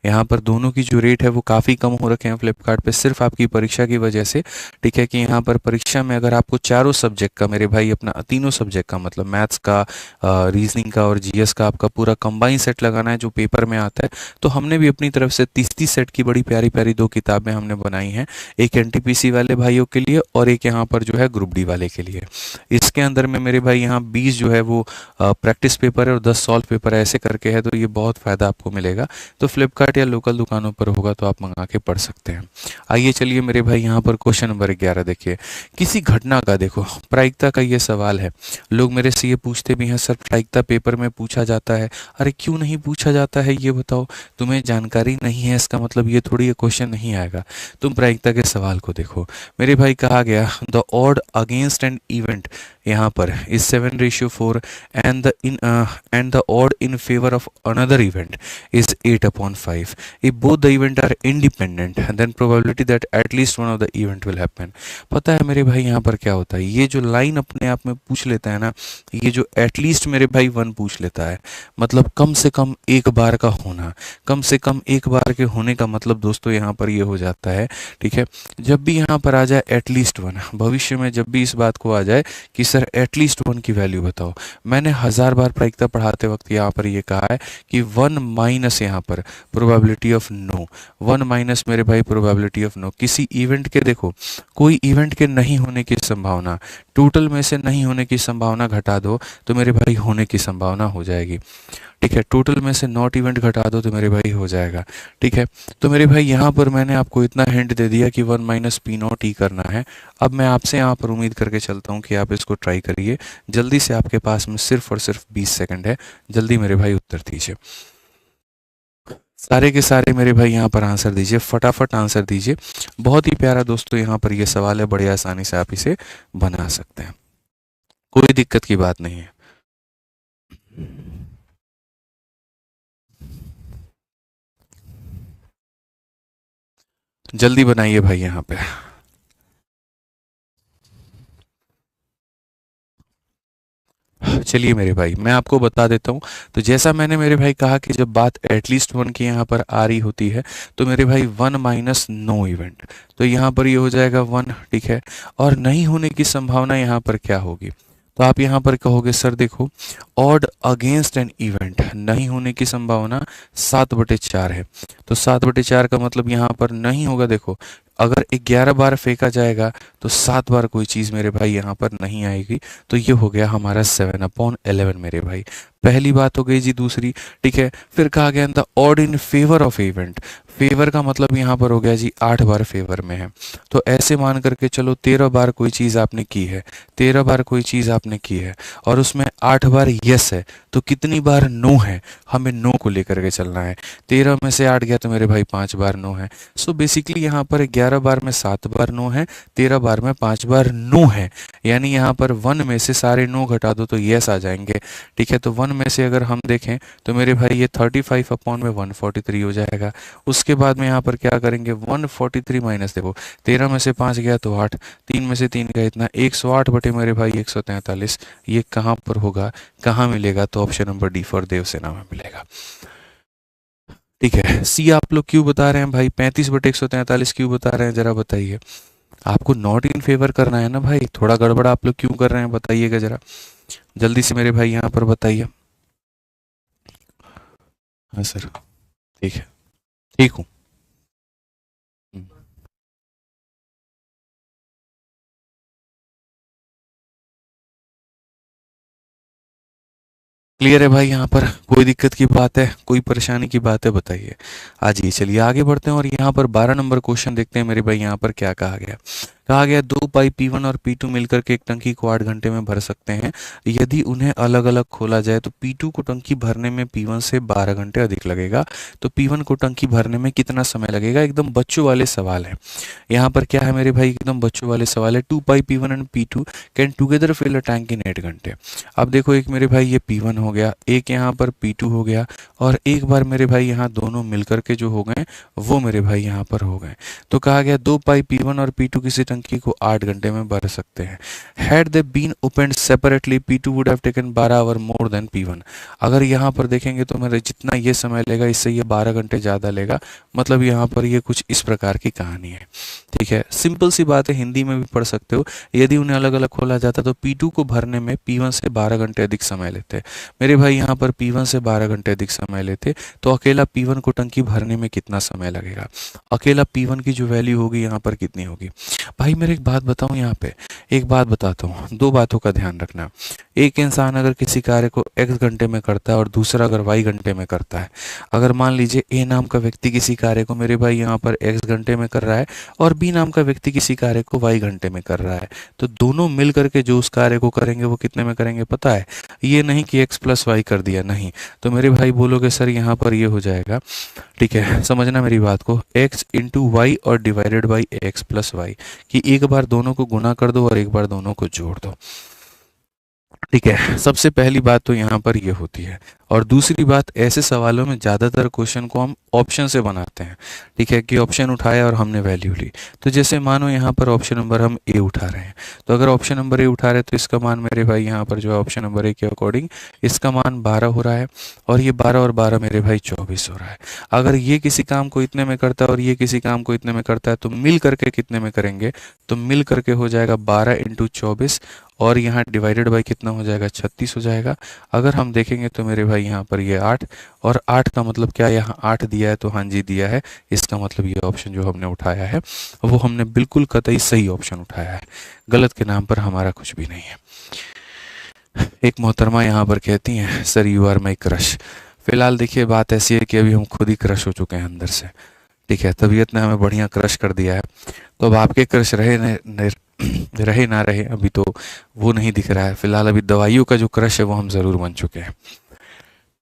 यहाँ पर दोनों की जो रेट है वो काफ़ी कम हो रखे हैं फ्लिपकार्ट पे, सिर्फ आपकी परीक्षा की वजह से। ठीक है, कि यहाँ पर परीक्षा में अगर आपको चारों सब्जेक्ट का मेरे भाई, अपना तीनों सब्जेक्ट का मतलब मैथ्स का, रीजनिंग का और जीएस का आपका पूरा कंबाइन सेट लगाना है जो पेपर में आता है, तो हमने भी अपनी तरफ से 30 सेट की बड़ी प्यारी प्यारी 2 किताबें हमने बनाई हैं, एक एनटीपीसी वाले भाइयों के लिए और एक यहाँ पर जो है ग्रुप डी वाले के लिए। इसके अंदर में मेरे भाई यहाँ 20 जो है वो प्रैक्टिस पेपर है और 10 सॉल्व पेपर ऐसे करके है, तो ये बहुत फ़ायदा आपको मिलेगा। तो फ्लिपकार्ट या लोकल दुकानों पर होगा तो आप मंगा के पढ़ सकते हैं। आइए चलिए मेरे भाई, यहाँ पर क्वेश्चन नंबर 11 देखिए। किसी घटना का, देखो प्रायिकता का ये सवाल है, लोग मेरे से ये पूछते भी हैं सर प्रायिकता पेपर में पूछा जाता है। अरे क्यों नहीं पूछा जाता है ये बताओ, तुम्हें जानकारी नहीं है इसका मतलब ये थोड़ी ये क्वेश्चन नहीं आएगा। तुम प्रायिकता के सवाल को देखो मेरे भाई, कहा गया the odd against an event यहाँ पर is 7:4 and the odd in favour of another event is 8/5। If both the event are independent then probability that at least one of the event will happen. पता है मेरे भाई यहाँ पर क्या होता है, ये जो लाइन अपने आप में पूछ लेता है ना, ये जो एटलीस्ट मेरे भाई 1 पूछ लेता है, मतलब कम से कम एक बार का होना, कम से कम एक बार के होने का मतलब दोस्तों यहाँ पर ये हो जाता है। ठीक है, जब भी यहाँ पर आ जाए एटलीस्ट 1, भविष्य में जब भी इस बात को आ जाए कि सर एटलीस्ट 1 की वैल्यू बताओ, मैंने 1000 बार प्रायिकता पढ़ाते वक्त यहाँ पर ये कहा है कि 1 माइनस यहाँ पर प्रोबेबिलिटी ऑफ नो, 1 माइनस मेरे भाई प्रोबेबिलिटी ऑफ नो। किसी इवेंट के, देखो कोई इवेंट के नहीं होने की संभावना, टोटल में से नहीं होने की संभावना घटा दो तो मेरे भाई होने की संभावना हो जाएगी। ठीक है, टोटल में से नॉट इवेंट घटा दो तो मेरे भाई हो जाएगा। ठीक है, तो मेरे भाई यहाँ पर मैंने आपको इतना हिंट दे दिया कि 1 माइनस पी नॉट ई करना है। अब मैं आपसे यहाँ पर उम्मीद करके चलता हूँ कि आप इसको ट्राई करिए जल्दी से, आपके पास में सिर्फ और सिर्फ 20 सेकंड है, जल्दी मेरे भाई उत्तर दीजिए। सारे के सारे मेरे भाई यहाँ पर आंसर दीजिए, फटाफट आंसर दीजिए। बहुत ही प्यारा दोस्तों यहाँ पर ये सवाल है, बड़ी आसानी से आप इसे बना सकते हैं, कोई दिक्कत की बात नहीं है। जल्दी बनाइए भाई यहाँ पे। चलिए मेरे भाई मैं आपको बता देता हूँ। तो जैसा मैंने मेरे भाई कहा कि जब बात एटलीस्ट वन की यहाँ पर आ रही होती है तो मेरे भाई 1 माइनस नो इवेंट, तो यहाँ पर ये हो जाएगा 1। ठीक है, और नहीं होने की संभावना यहाँ पर क्या होगी, तो आप यहाँ पर कहोगे सर देखो ऑड अगेंस्ट एन इवेंट, नहीं होने की संभावना 7/4 है। तो 7/4 का मतलब यहाँ पर नहीं होगा। देखो अगर 11 बार फेंका जाएगा तो 7 बार कोई चीज़ मेरे भाई यहाँ पर नहीं आएगी, तो ये हो गया हमारा 7/11 मेरे भाई। पहली बात हो गई जी। दूसरी, ठीक है, फिर कहा गया the odd in favour of event, favour का मतलब यहाँ पर हो गया जी 8 बार फेवर में है। तो ऐसे मान करके चलो 13 बार कोई चीज़ आपने की है, 13 बार कोई चीज़ आपने की है और उसमें 8 बार यस है, तो कितनी बार नो है, हमें नो को लेकर के चलना है। 13 में से 8 गया तो मेरे भाई 5 बार नो है। सो बेसिकली यहाँ पर 11 बार में 7 बार नो है, 13 बार में 5 बार नो है, यानी यहाँ पर 1 में से सारे नो घटा दो तो यस आ जाएंगे। ठीक है, तो 1 में से अगर हम देखें तो मेरे भाई ये 35/143 हो जाएगा। उसके बाद में यहाँ पर क्या करेंगे 143 माइनस, देखो 13 में से 5 गया तो 8, 3 में से 3 गया इतना 108 बटे मेरे भाई 143। ये कहाँ पर होगा, कहाँ मिलेगा, तो option number D for Devsena में मिलेगा। ठीक है, सी आप लोग क्यों बता रहे हैं भाई, 35/143 क्यों बता रहे हैं जरा बताइए। आपको नॉट इन फेवर करना है ना भाई, थोड़ा गड़बड़ आप लोग क्यों कर रहे हैं बताइएगा जरा, जल्दी से मेरे भाई यहाँ पर बताइए। हाँ सर, ठीक है, ठीक हूँ। क्लियर है भाई, यहाँ पर कोई दिक्कत की बात है, कोई परेशानी की बात है बताइए। आज ये चलिए आगे बढ़ते हैं और यहाँ पर 12 नंबर क्वेश्चन देखते हैं मेरे भाई। यहाँ पर क्या कहा गया, कहा गया 2 पाइप P1 और P2 मिलकर के एक टंकी को 8 घंटे में भर सकते हैं। यदि उन्हें अलग अलग खोला जाए तो P2 को टंकी भरने में P1 से 12 घंटे अधिक लगेगा, तो P1 को टंकी भरने में कितना समय लगेगा। एकदम बच्चों वाले सवाल है। यहाँ पर क्या है मेरे भाई, एकदम बच्चों वाले सवाल है। 2 pipe P1 and P2 can together fill a tank in 8 घंटे। अब देखो एक मेरे भाई ये P1 हो गया, एक यहाँ पर P2 हो गया, और एक बार मेरे भाई यहाँ दोनों मिलकर के जो हो गए वो मेरे भाई यहाँ पर हो गए। तो कहा गया 2 पाइप P1 और P2 किसी टंकी को 8 घंटे में भर सकते हैं। Had they been opened separately P2 would have taken 12 hour more than P1। अगर यहाँ पर देखेंगे तो मेरे जितना ये समय लेगा इससे ये 12 घंटे ज़्यादा लेगा, मतलब यहाँ पर ये कुछ इस प्रकार की कहानी है। ठीक है, सिंपल सी बात है, हिंदी में भी पढ़ सकते हो। यदि उन्हें अलग अलग खोला जाता तो P2 को भरने में P1 से 12 घंटे अधिक समय लेते। मेरे भाई यहाँ पर P1 से 12 घंटे अधिक समय लेते, तो अकेला P1 को टंकी भरने में कितना समय लगेगा, अकेला P1 की जो वैल्यू होगी यहाँ पर कितनी होगी। भाई मेरे एक बात बताऊँ, यहाँ पे एक बात बताता हूँ, दो बातों का ध्यान रखना। एक इंसान अगर किसी कार्य को x घंटे में करता है और दूसरा अगर y घंटे में करता है, अगर मान लीजिए A नाम का व्यक्ति किसी कार्य को मेरे भाई यहाँ पर x घंटे में कर रहा है और B नाम का व्यक्ति किसी कार्य को y घंटे में कर रहा है, तो दोनों मिल करके जो उस कार्य को करेंगे वो कितने में करेंगे पता है। ये नहीं कि x प्लस वाई कर दिया, नहीं। तो मेरे भाई बोलोगे सर यहाँ पर ये हो जाएगा, ठीक है, समझना मेरी बात को, x इंटू वाई और divided by X plus Y, कि एक बार दोनों को गुना कर दो और एक बार दोनों को जोड़ दो। ठीक है, सबसे पहली बात तो यहाँ पर ये होती है। और दूसरी बात, ऐसे सवालों में ज़्यादातर क्वेश्चन को हम ऑप्शन से बनाते हैं। ठीक है, कि ऑप्शन उठाया और हमने वैल्यू ली। तो जैसे मानो यहाँ पर ऑप्शन नंबर हम ए उठा रहे हैं, तो अगर ऑप्शन नंबर ए उठा रहे हैं तो इसका मान मेरे भाई यहाँ पर जो है ऑप्शन नंबर ए के अकॉर्डिंग इसका मान 12 हो रहा है, और ये 12 और 12 मेरे भाई 24 हो रहा है। अगर ये किसी काम को इतने में करता है और ये किसी काम को इतने में करता है, तो मिल करके कितने में करेंगे, तो मिल करके हो जाएगा 12 इंटू 24, और यहाँ डिवाइडेड बाई कितना हो जाएगा 36 हो जाएगा। अगर हम देखेंगे तो मेरे भाई यहाँ पर ये 8, और 8 का मतलब क्या, यहाँ 8 दिया है तो हाँ जी दिया है, इसका मतलब ये ऑप्शन जो हमने उठाया है वो हमने बिल्कुल कतई सही ऑप्शन उठाया है, गलत के नाम पर हमारा कुछ भी नहीं है। एक मोहतरमा यहाँ पर कहती हैं sir you are my crush, फिलहाल देखिए बात ऐसी है कि अभी हम खुद ही क्रश हो चुके हैं अंदर से। ठीक है, तबीयत ने हमें बढ़िया क्रश कर दिया है। तो अब आपके क्रश रहे ना रहे अभी तो वो नहीं दिख रहा है। फिलहाल अभी दवाइयों का जो क्रश है वो हम ज़रूर बन चुके हैं।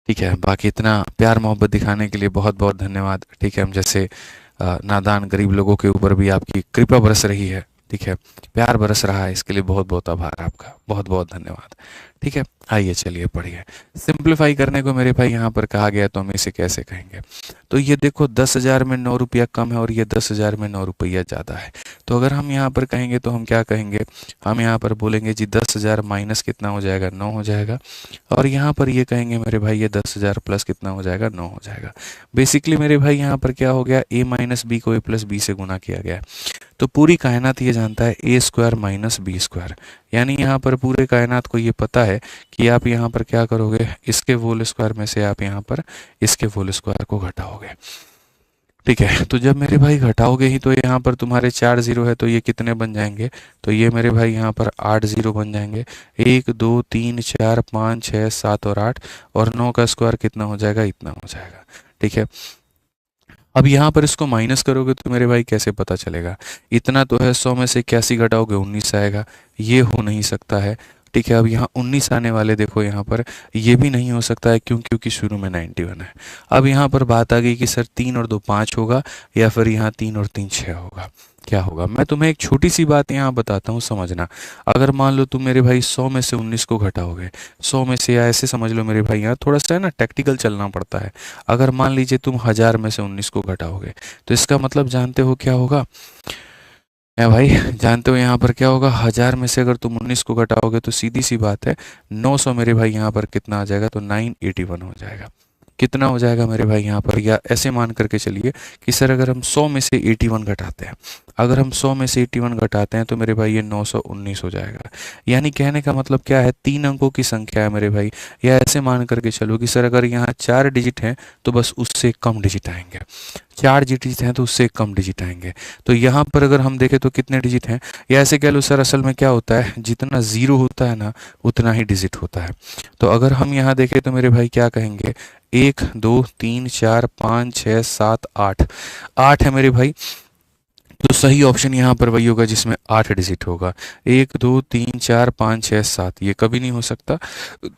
ठीक है, बाकी इतना प्यार मोहब्बत दिखाने के लिए बहुत बहुत धन्यवाद। ठीक है, हम जैसे नादान गरीब लोगों के ऊपर भी आपकी कृपा बरस रही है। ठीक है, प्यार बरस रहा है, इसके लिए बहुत बहुत आभार आपका, बहुत बहुत धन्यवाद। ठीक है, आइए चलिए पढ़िए। सिंप्लीफाई करने को मेरे भाई यहाँ पर कहा गया, तो हम इसे कैसे कहेंगे? तो ये देखो 10,000 में 9 रुपया कम है और ये 10,000 में 9 रुपया ज़्यादा है। तो अगर हम यहाँ पर कहेंगे तो हम क्या कहेंगे? हम यहाँ पर बोलेंगे जी 10,000 माइनस कितना हो जाएगा? 9 हो जाएगा। और यहाँ पर ये कहेंगे मेरे भाई ये 10,000 प्लस कितना हो जाएगा? 9 हो जाएगा। बेसिकली मेरे भाई यहाँ पर क्या हो गया? a माइनस बी को a प्लस बी से गुना किया गया है। तो पूरी कायनात ये जानता है ए स्क्वायर माइनस बी स्क्वायर, यानी यहाँ पर पूरे कायनात को ये पता है कि आप यहाँ पर क्या करोगे? इसके होल स्क्वायर में से आप यहाँ पर इसके होल स्क्वायर को घटाओगे। ठीक है, तो जब मेरे भाई घटाओगे ही तो यहाँ पर तुम्हारे 4 जीरो है, तो ये कितने बन जाएंगे? तो ये मेरे भाई यहाँ पर 8 जीरो बन जाएंगे। 1 2 3 4 5 6 7 और 8, और 9 का स्क्वायर कितना हो जाएगा? इतना हो जाएगा। ठीक है, अब यहाँ पर इसको माइनस करोगे तो मेरे भाई कैसे पता चलेगा? इतना तो है, 100 में से 81 घटाओगे 19 आएगा। ये हो नहीं सकता है। ठीक है, अब यहाँ 19 आने वाले देखो यहाँ पर, ये भी नहीं हो सकता है। क्यों? क्योंकि शुरू में 91 है। अब यहाँ पर बात आ गई कि सर 3 और 2 5 होगा, या फिर यहाँ 3 और 3 6 होगा। क्या होगा? मैं तुम्हें एक छोटी सी बात यहाँ बताता हूँ, समझना। अगर मान लो तुम मेरे भाई 100 में से 19 को घटाओगे, 100 में से, या ऐसे समझ लो मेरे भाई, यहाँ थोड़ा सा है ना टैक्टिकल चलना पड़ता है। अगर मान लीजिए तुम 1000 में से 19 को घटाओगे, तो इसका मतलब जानते हो क्या होगा? है भाई, जानते हो यहाँ पर क्या होगा? 1000 में से अगर तुम 19 को घटाओगे तो सीधी सी बात है 900 मेरे भाई यहाँ पर कितना आ जाएगा? तो 981 हो जाएगा। कितना हो जाएगा मेरे भाई यहाँ पर? या ऐसे मान करके चलिए कि सर अगर हम 100 में से 81 घटाते हैं, अगर हम 100 में से 81 घटाते हैं तो मेरे भाई ये 919 हो जाएगा। यानी कहने का मतलब क्या है? 3 अंकों की संख्या है मेरे भाई। या ऐसे मान करके चलो कि सर अगर यहाँ 4 डिजिट हैं तो बस उससे कम डिजिट आएंगे। 4 डिजिट हैं तो उससे कम डिजिट आएंगे। तो यहाँ पर अगर हम देखें तो कितने डिजिट हैं? या ऐसे कह लो सर असल में क्या होता है, जितना ज़ीरो होता है ना उतना ही डिजिट होता है। तो अगर हम यहाँ देखें तो मेरे भाई क्या कहेंगे? 1 2 3 4 5 6 7 8, 8 है मेरे भाई। तो सही ऑप्शन यहाँ पर वही होगा जिसमें 8 डिजिट होगा। 1 2 3 4 5 6 7, ये कभी नहीं हो सकता।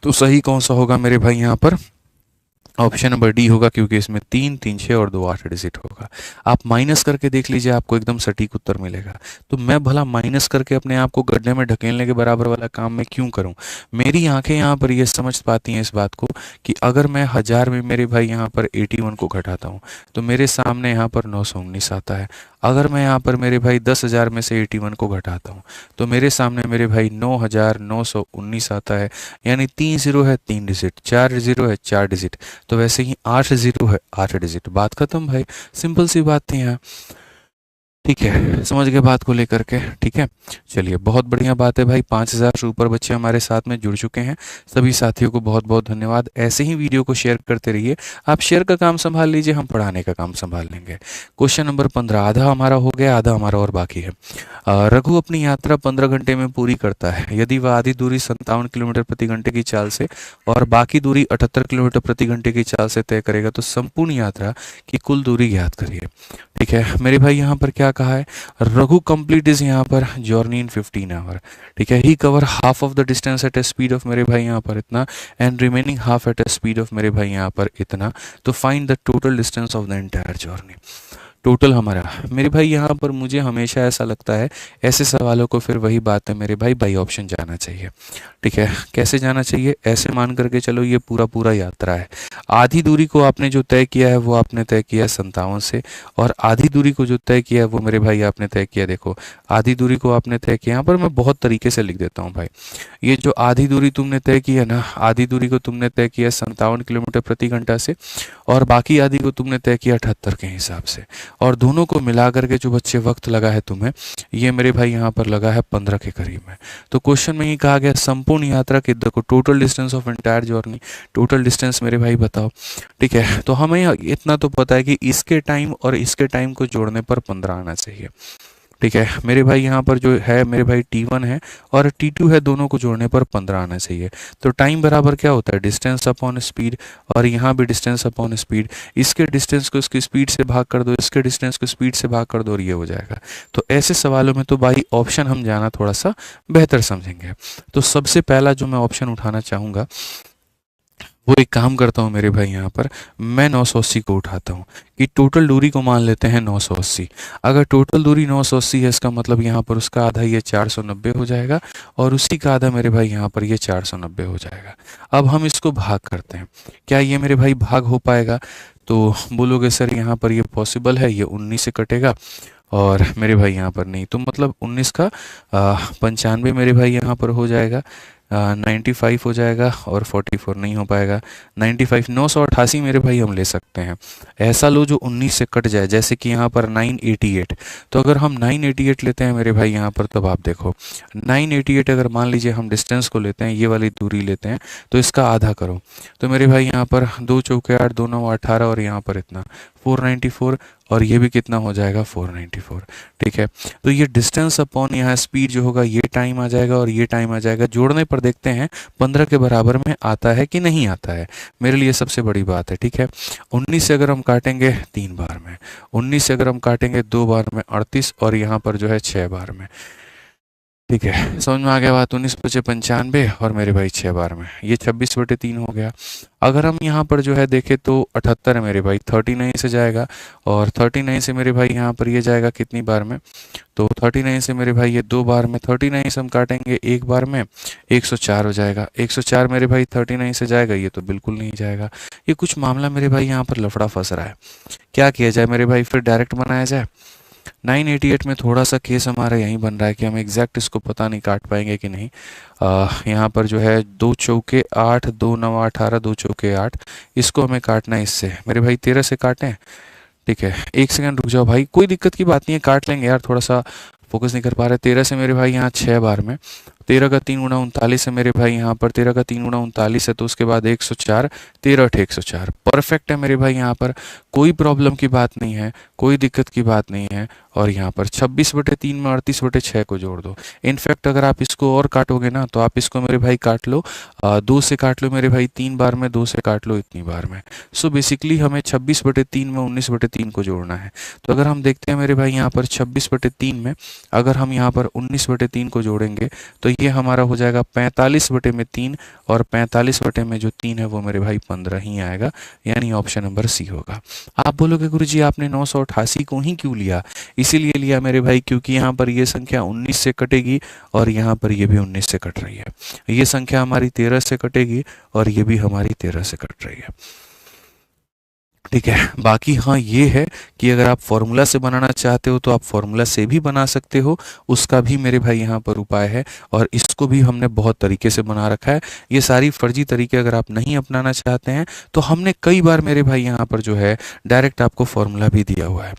तो सही कौन सा होगा मेरे भाई यहाँ पर? ऑप्शन नंबर डी होगा, क्योंकि इसमें 3 3 6 और 2 8 डिजिट होगा। आप माइनस करके देख लीजिए, आपको एकदम सटीक उत्तर मिलेगा। तो मैं भला माइनस करके अपने आप को गड्ढे में ढकेलने के बराबर वाला काम मैं क्यों करूं? मेरी आंखें यहाँ पर ये समझ पाती हैं इस बात को कि अगर मैं 1000 में मेरे भाई यहाँ पर 81 को घटाता हूँ तो मेरे सामने यहाँ पर 919 आता है। अगर मैं यहाँ पर मेरे भाई 10,000 में से 81 को घटाता हूँ तो मेरे सामने मेरे भाई 9,919 आता है। यानी 3 जीरो है 3 डिजिट, 4 जीरो है 4 डिजिट, तो वैसे ही 8 जीरो है 8 डिजिट। बात खत्म भाई, सिंपल सी बात थी यहाँ। ठीक है, समझ गए बात को लेकर के? ठीक है, चलिए बहुत बढ़िया बात है भाई। 5,000 से ऊपर बच्चे हमारे साथ में जुड़ चुके हैं। सभी साथियों को बहुत बहुत धन्यवाद। ऐसे ही वीडियो को शेयर करते रहिए। आप शेयर का काम संभाल लीजिए, हम पढ़ाने का काम संभाल लेंगे। क्वेश्चन नंबर 15, आधा हमारा हो गया, आधा हमारा और बाकी है। रघु अपनी यात्रा 15 घंटे में पूरी करता है। यदि वह आधी दूरी 57 किलोमीटर प्रति घंटे की चाल से और बाकी दूरी 78 किलोमीटर प्रति घंटे की चाल से तय करेगा तो संपूर्ण यात्रा की कुल दूरी ज्ञात करिए। ठीक है मेरे भाई, यहाँ पर क्या कहा है? रघु कंप्लीट इज यहाँ पर जर्नी इन 15 आवर। ठीक है, he cover half of the distance at a speed of मेरे भाई यहाँ पर इतना, and remaining half at a speed of मेरे भाई यहाँ पर इतना। तो find the total distance of the entire journey. Total हमारा मेरे भाई यहाँ पर, मुझे हमेशा ऐसा लगता है ऐसे सवालों को फिर वही बात है मेरे भाई, बाई ऑप्शन जाना चाहिए। ठीक है, कैसे जाना चाहिए? ऐसे मान करके चलो ये पूरा पूरा यात्रा है। आधी दूरी को आपने जो तय किया है वो आपने तय किया 57 से, और आधी दूरी को जो तय किया है वो मेरे भाई आपने तय किया, देखो आधी दूरी को आपने तय किया, यहाँ पर मैं बहुत तरीके से लिख देता हूँ भाई। ये जो आधी दूरी तुमने तय की है ना, आधी दूरी को तुमने तय किया 57 किलोमीटर प्रति घंटा से, और बाकी आधी को तुमने तय किया 78 के हिसाब से। और दोनों को मिला करके जो बच्चे वक्त लगा है तुम्हें, ये मेरे भाई यहाँ पर लगा है 15 के करीब में। तो क्वेश्चन में ही कहा गया संपूर्ण यात्रा के, देखो total distance of entire journey, total distance मेरे भाई बताओ। ठीक है, तो हमें इतना तो पता है कि इसके टाइम और इसके टाइम को जोड़ने पर 15 आना चाहिए। ठीक है मेरे भाई, यहाँ पर जो है मेरे भाई T1 है और T2 है, दोनों को जोड़ने पर 15 आना चाहिए। तो टाइम बराबर क्या होता है, डिस्टेंस अपॉन स्पीड, और यहाँ भी डिस्टेंस अपॉन स्पीड। इसके डिस्टेंस को इसकी स्पीड से भाग कर दो, इसके डिस्टेंस को स्पीड से भाग कर दो और ये हो जाएगा। तो ऐसे सवालों में तो भाई ऑप्शन हम जाना थोड़ा सा बेहतर समझेंगे। तो सबसे पहला जो मैं ऑप्शन उठाना चाहूँगा, वो एक काम करता हूँ मेरे भाई, यहाँ पर मैं 980 को उठाता हूँ कि टोटल दूरी को मान लेते हैं 980। अगर टोटल दूरी 980 है, इसका मतलब यहाँ पर उसका आधा ये 490 हो जाएगा और उसी का आधा मेरे भाई यहाँ पर ये 490 हो जाएगा। अब हम इसको भाग करते हैं, क्या ये मेरे भाई भाग हो पाएगा? तो बोलोगे सर यहाँ पर ये पॉसिबल है, ये 19 से कटेगा और मेरे भाई यहाँ पर नहीं, तो मतलब 19 का 95 मेरे भाई यहाँ पर हो जाएगा, 95 हो जाएगा और 44 नहीं हो पाएगा। 95 988 मेरे भाई हम ले सकते हैं। ऐसा लो जो 19 से कट जाए, जैसे कि यहाँ पर 988। तो अगर हम 988 लेते हैं मेरे भाई यहाँ पर, तब आप देखो 988 अगर मान लीजिए हम डिस्टेंस को लेते हैं, ये वाली दूरी लेते हैं, तो इसका आधा करो तो मेरे भाई यहाँ पर 2 चौके 8, 2 9 18 और यहाँ पर इतना 494 और ये भी कितना हो जाएगा 494। ठीक है, तो ये डिस्टेंस अपॉन यहाँ स्पीड जो होगा, ये टाइम आ जाएगा और ये टाइम आ जाएगा। जोड़ने पर देखते हैं 15 के बराबर में आता है कि नहीं आता है, मेरे लिए सबसे बड़ी बात है। ठीक है, 19 से अगर हम काटेंगे 3 बार में, 19 से अगर हम काटेंगे 2 बार में 38 और यहाँ पर जो है 6 बार में। ठीक है, समझ में आ गया बात? 19 पचे 95 और मेरे भाई 6 बार में, ये 26/3 हो गया। अगर हम यहाँ पर जो है देखें तो 78 है मेरे भाई, 39 से जाएगा और 39 से मेरे भाई यहाँ पर ये जाएगा कितनी बार में, तो 39 से मेरे भाई ये 2 बार में, 39 से हम काटेंगे 1 बार में, 104 हो जाएगा। 104 मेरे भाई 39 से जाएगा, ये तो बिल्कुल नहीं जाएगा। ये कुछ मामला मेरे भाई यहाँ पर लफड़ा फंस रहा है। क्या किया जाए मेरे भाई, फिर डायरेक्ट बनाया जाए? 988 में थोड़ा सा केस हमारा यहीं बन रहा है कि हम एग्जैक्ट इसको पता नहीं काट पाएंगे कि नहीं। यहाँ पर जो है 2 चौके 8, 2 9 18, 2 चौके 8, इसको हमें काटना है इससे मेरे भाई 13 से काटें। ठीक है, एक सेकंड रुक जाओ भाई, कोई दिक्कत की बात नहीं है, काट लेंगे यार, थोड़ा सा फोकस नहीं कर पा रहे। 13 से मेरे भाई यहाँ 6 बार में, 13 का 3 गुना 39 है मेरे भाई यहाँ पर, 13 का 3 गुना 39 है, तो उसके बाद 104, 13 8 104, परफेक्ट है मेरे भाई यहाँ पर, कोई प्रॉब्लम की बात नहीं है, कोई दिक्कत की बात नहीं है। और यहाँ पर 26/3 में 38/6 को जोड़ दो। इनफैक्ट अगर आप इसको और काटोगे ना, तो आप इसको मेरे भाई काट लो, 2 से काट लो मेरे भाई 3 बार में, 2 से काट लो इतनी बार में। सो बेसिकली हमें 26/3 में 19/3 को जोड़ना है। तो अगर हम देखते हैं मेरे भाई यहाँ पर 26/3 में अगर हम यहाँ पर 19/3 को जोड़ेंगे, तो ये हमारा हो जाएगा 45/3 और 45 जो 3 है वो मेरे भाई 15 ही आएगा, यानी ऑप्शन नंबर सी होगा। आप बोलोगे गुरुजी आपने 988 को ही क्यों लिया? इसीलिए लिया मेरे भाई क्योंकि यहाँ पर ये संख्या 19 से कटेगी और यहाँ पर ये भी 19 से कट रही है। ये संख्या हमारी 13 से कटेगी और ये भी हमारी 13 से कट रही है। ठीक है, बाकी हाँ ये है कि अगर आप फॉर्मूला से बनाना चाहते हो तो आप फॉर्मूला से भी बना सकते हो, उसका भी मेरे भाई यहाँ पर उपाय है और इसको भी हमने बहुत तरीके से बना रखा है। ये सारी फर्जी तरीके अगर आप नहीं अपनाना चाहते हैं तो हमने कई बार मेरे भाई यहाँ पर जो है डायरेक्ट आपको फॉर्मूला भी दिया हुआ है।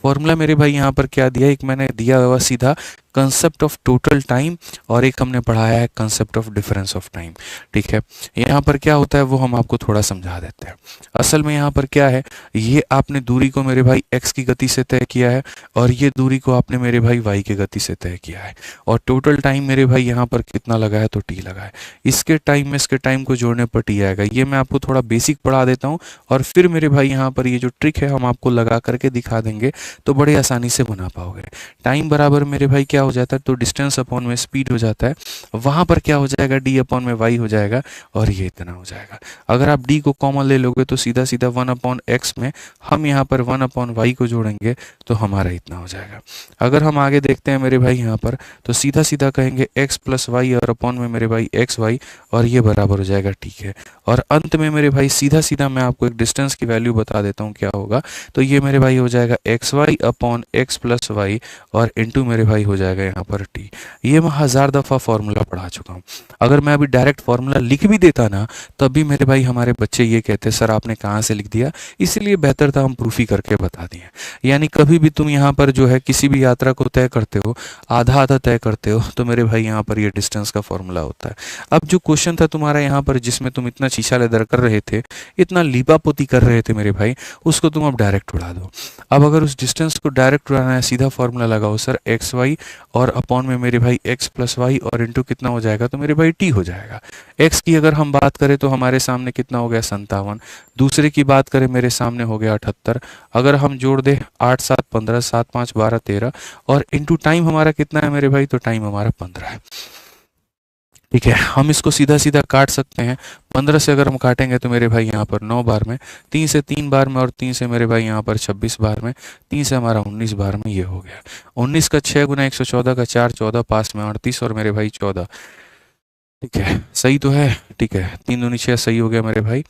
फॉर्मूला मेरे भाई यहाँ पर क्या दिया, एक मैंने दिया हुआ सीधा कंसेप्ट ऑफ टोटल टाइम और एक हमने पढ़ाया है concept of difference of time. ठीक है, यहाँ पर क्या होता है वो हम आपको थोड़ा समझा देते हैं। असल में यहाँ पर क्या है, ये आपने दूरी को मेरे भाई x की गति से तय किया है और ये दूरी को आपने मेरे भाई y की गति से तय किया है और टोटल टाइम मेरे भाई यहाँ पर कितना लगा है, तो t लगा है। इसके टाइम में इसके टाइम को जोड़ने पर t आएगा। ये मैं आपको थोड़ा बेसिक पढ़ा देता हूँ और फिर मेरे भाई यहाँ पर ये जो ट्रिक है हम आपको लगा करके दिखा देंगे, तो बड़े आसानी से बना पाओगे। टाइम बराबर मेरे भाई क्या हो जाता है, तो डिस्टेंस अपॉन में स्पीड हो जाता है, वहां पर क्या हो जाएगा d अपॉन में y हो जाएगा और ये इतना हो जाएगा। अगर आप d को कॉमन ले लोगे तो सीधा सीधा 1/x में हम यहाँ पर 1/y को जोड़ेंगे तो हमारा इतना हो जाएगा। अगर हम आगे देखते हैं मेरे भाई यहाँ पर, तो सीधा सीधा कहेंगे x + y और अपॉन में मेरे भाई xy और ये बराबर हो जाएगा। ठीक है, और अंत में मेरे भाई सीधा सीधा मैं आपको एक डिस्टेंस की वैल्यू बता देता हूँ क्या होगा, तो ये मेरे भाई हो जाएगा xy अपॉन x + y और इंटू मेरे भाई हो जाएगा जाएगा यहाँ पर टी। ये मैं 1000 दफ़ा फार्मूला पढ़ा चुका हूँ। अगर मैं अभी डायरेक्ट फार्मूला लिख भी देता ना, तब भी मेरे भाई हमारे बच्चे ये कहते सर आपने कहाँ से लिख दिया, इसलिए बेहतर था हम प्रूफ ही करके बता दिए। यानी कभी भी तुम यहाँ पर जो है किसी भी यात्रा को तय करते हो, आधा आधा तय करते हो, तो मेरे भाई यहाँ पर ये डिस्टेंस का फॉर्मूला होता है। अब जो क्वेश्चन था तुम्हारा यहाँ पर जिसमें तुम इतना शीशा लेदर कर रहे थे, इतना लीपापोती कर रहे थे मेरे भाई, उसको तुम अब डायरेक्ट उड़ा दो। अब अगर उस डिस्टेंस को डायरेक्ट उड़ाना है, सीधा फॉर्मूला लगाओ सर एक्स वाई और अपॉन में मेरे भाई एक्स प्लस वाई और इंटू कितना हो जाएगा, तो मेरे भाई टी हो जाएगा। एक्स की अगर हम बात करें तो हमारे सामने कितना हो गया 57, दूसरे की बात करें मेरे सामने हो गया 78, अगर हम जोड़ दे 8 7 15 7 5 12 13 और इंटू टाइम हमारा कितना है मेरे भाई, तो टाइम हमारा 15 है। ठीक है, हम इसको सीधा सीधा काट सकते हैं। 15 से अगर हम काटेंगे तो मेरे भाई यहाँ पर 9 बार में, 3 से 3 बार में और 3 से मेरे भाई यहाँ पर 26 बार में, 3 से हमारा 19 बार में, ये हो गया। 19 का 6 गुना 114 का 4 14 पास में 38 और मेरे भाई 14। ठीक है, सही तो है। ठीक है, 3 दूनी 6 सही हो गया मेरे भाई।